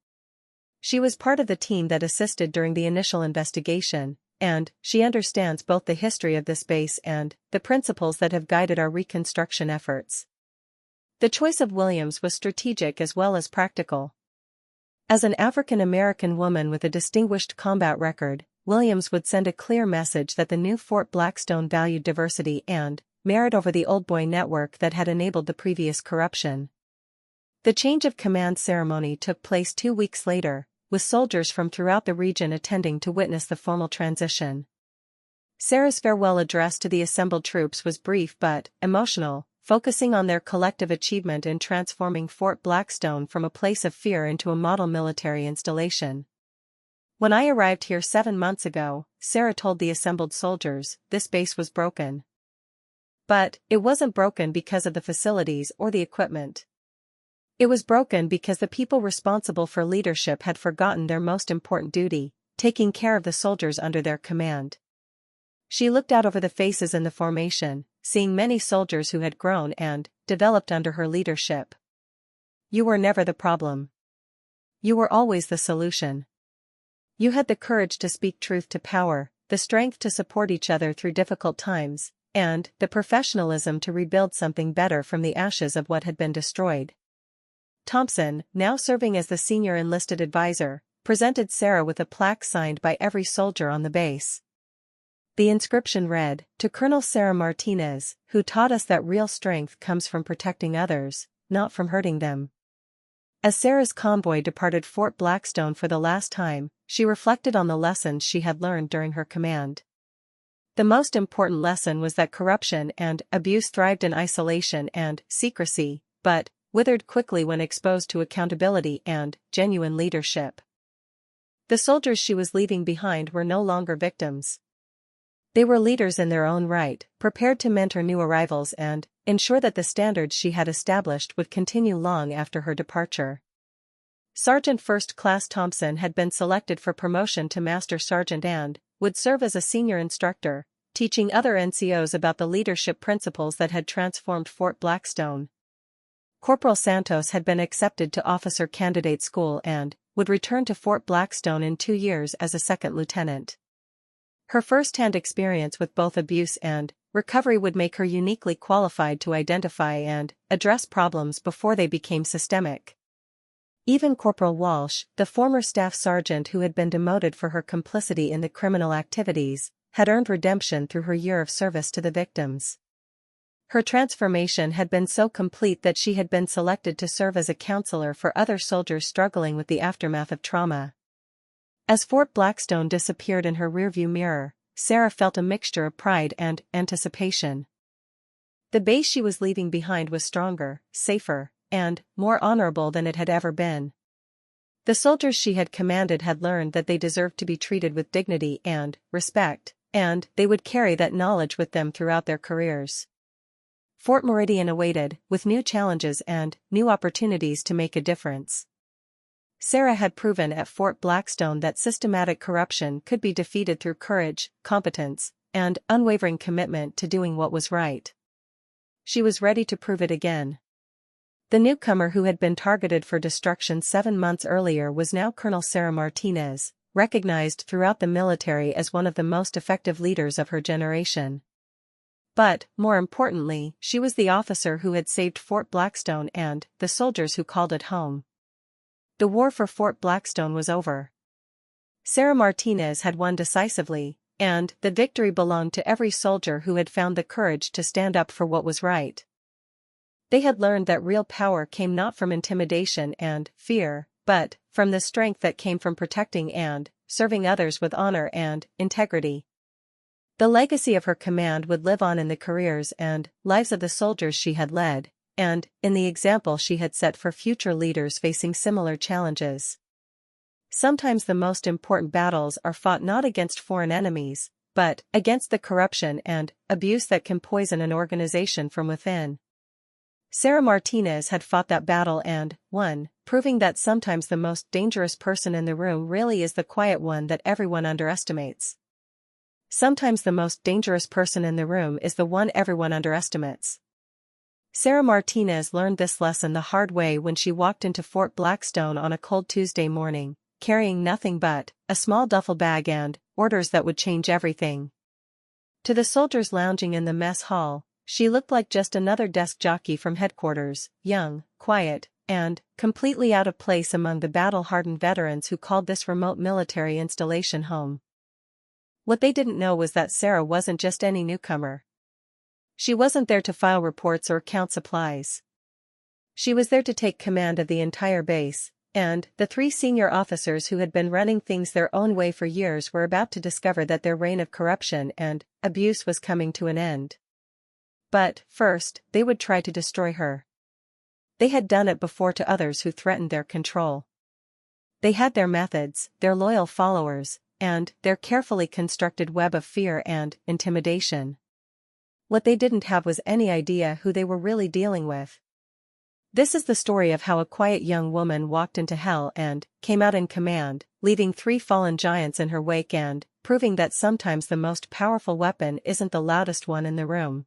She was part of the team that assisted during the initial investigation, and she understands both the history of this base and the principles that have guided our reconstruction efforts. The choice of Williams was strategic as well as practical. As an African American woman with a distinguished combat record, Williams would send a clear message that the new Fort Blackstone valued diversity and merit over the old boy network that had enabled the previous corruption. The change of command ceremony took place 2 weeks later, with soldiers from throughout the region attending to witness the formal transition. Sarah's farewell address to the assembled troops was brief but emotional, focusing on their collective achievement in transforming Fort Blackstone from a place of fear into a model military installation. When I arrived here 7 months ago, Sarah told the assembled soldiers, this base was broken. But it wasn't broken because of the facilities or the equipment. It was broken because the people responsible for leadership had forgotten their most important duty, taking care of the soldiers under their command. She looked out over the faces in the formation, seeing many soldiers who had grown and developed under her leadership. You were never the problem. You were always the solution. You had the courage to speak truth to power, the strength to support each other through difficult times, and the professionalism to rebuild something better from the ashes of what had been destroyed. Thompson, now serving as the senior enlisted advisor, presented Sarah with a plaque signed by every soldier on the base. The inscription read, "To Colonel Sarah Martinez, who taught us that real strength comes from protecting others, not from hurting them." As Sarah's convoy departed Fort Blackstone for the last time, she reflected on the lessons she had learned during her command. The most important lesson was that corruption and abuse thrived in isolation and secrecy, but withered quickly when exposed to accountability and genuine leadership. The soldiers she was leaving behind were no longer victims. They were leaders in their own right, prepared to mentor new arrivals and ensure that the standards she had established would continue long after her departure. Sergeant First Class Thompson had been selected for promotion to Master Sergeant and would serve as a senior instructor, teaching other NCOs about the leadership principles that had transformed Fort Blackstone. Corporal Santos had been accepted to officer candidate school and would return to Fort Blackstone in 2 years as a second lieutenant. Her first-hand experience with both abuse and recovery would make her uniquely qualified to identify and address problems before they became systemic. Even Corporal Walsh, the former staff sergeant who had been demoted for her complicity in the criminal activities, had earned redemption through her year of service to the victims. Her transformation had been so complete that she had been selected to serve as a counselor for other soldiers struggling with the aftermath of trauma. As Fort Blackstone disappeared in her rearview mirror, Sarah felt a mixture of pride and anticipation. The base she was leaving behind was stronger, safer, and more honorable than it had ever been. The soldiers she had commanded had learned that they deserved to be treated with dignity and respect, and they would carry that knowledge with them throughout their careers. Fort Meridian awaited, with new challenges and new opportunities to make a difference. Sarah had proven at Fort Blackstone that systematic corruption could be defeated through courage, competence, and unwavering commitment to doing what was right. She was ready to prove it again. The newcomer who had been targeted for destruction 7 months earlier was now Colonel Sarah Martinez, recognized throughout the military as one of the most effective leaders of her generation. But, more importantly, she was the officer who had saved Fort Blackstone and the soldiers who called it home. The war for Fort Blackstone was over. Sarah Martinez had won decisively, and the victory belonged to every soldier who had found the courage to stand up for what was right. They had learned that real power came not from intimidation and fear, but from the strength that came from protecting and serving others with honor and integrity. The legacy of her command would live on in the careers and lives of the soldiers she had led, and in the example she had set for future leaders facing similar challenges. Sometimes the most important battles are fought not against foreign enemies, but against the corruption and abuse that can poison an organization from within. Sarah Martinez had fought that battle and won, proving that sometimes the most dangerous person in the room really is the quiet one that everyone underestimates. Sometimes the most dangerous person in the room is the one everyone underestimates. Sarah Martinez learned this lesson the hard way when she walked into Fort Blackstone on a cold Tuesday morning, carrying nothing but a small duffel bag and orders that would change everything. To the soldiers lounging in the mess hall, she looked like just another desk jockey from headquarters, young, quiet, and completely out of place among the battle-hardened veterans who called this remote military installation home. What they didn't know was that Sarah wasn't just any newcomer. She wasn't there to file reports or count supplies. She was there to take command of the entire base, and the 3 senior officers who had been running things their own way for years were about to discover that their reign of corruption and abuse was coming to an end. But, first, they would try to destroy her. They had done it before to others who threatened their control. They had their methods, their loyal followers, and their carefully constructed web of fear and intimidation. What they didn't have was any idea who they were really dealing with. This is the story of how a quiet young woman walked into hell and came out in command, leaving 3 fallen giants in her wake and proving that sometimes the most powerful weapon isn't the loudest one in the room.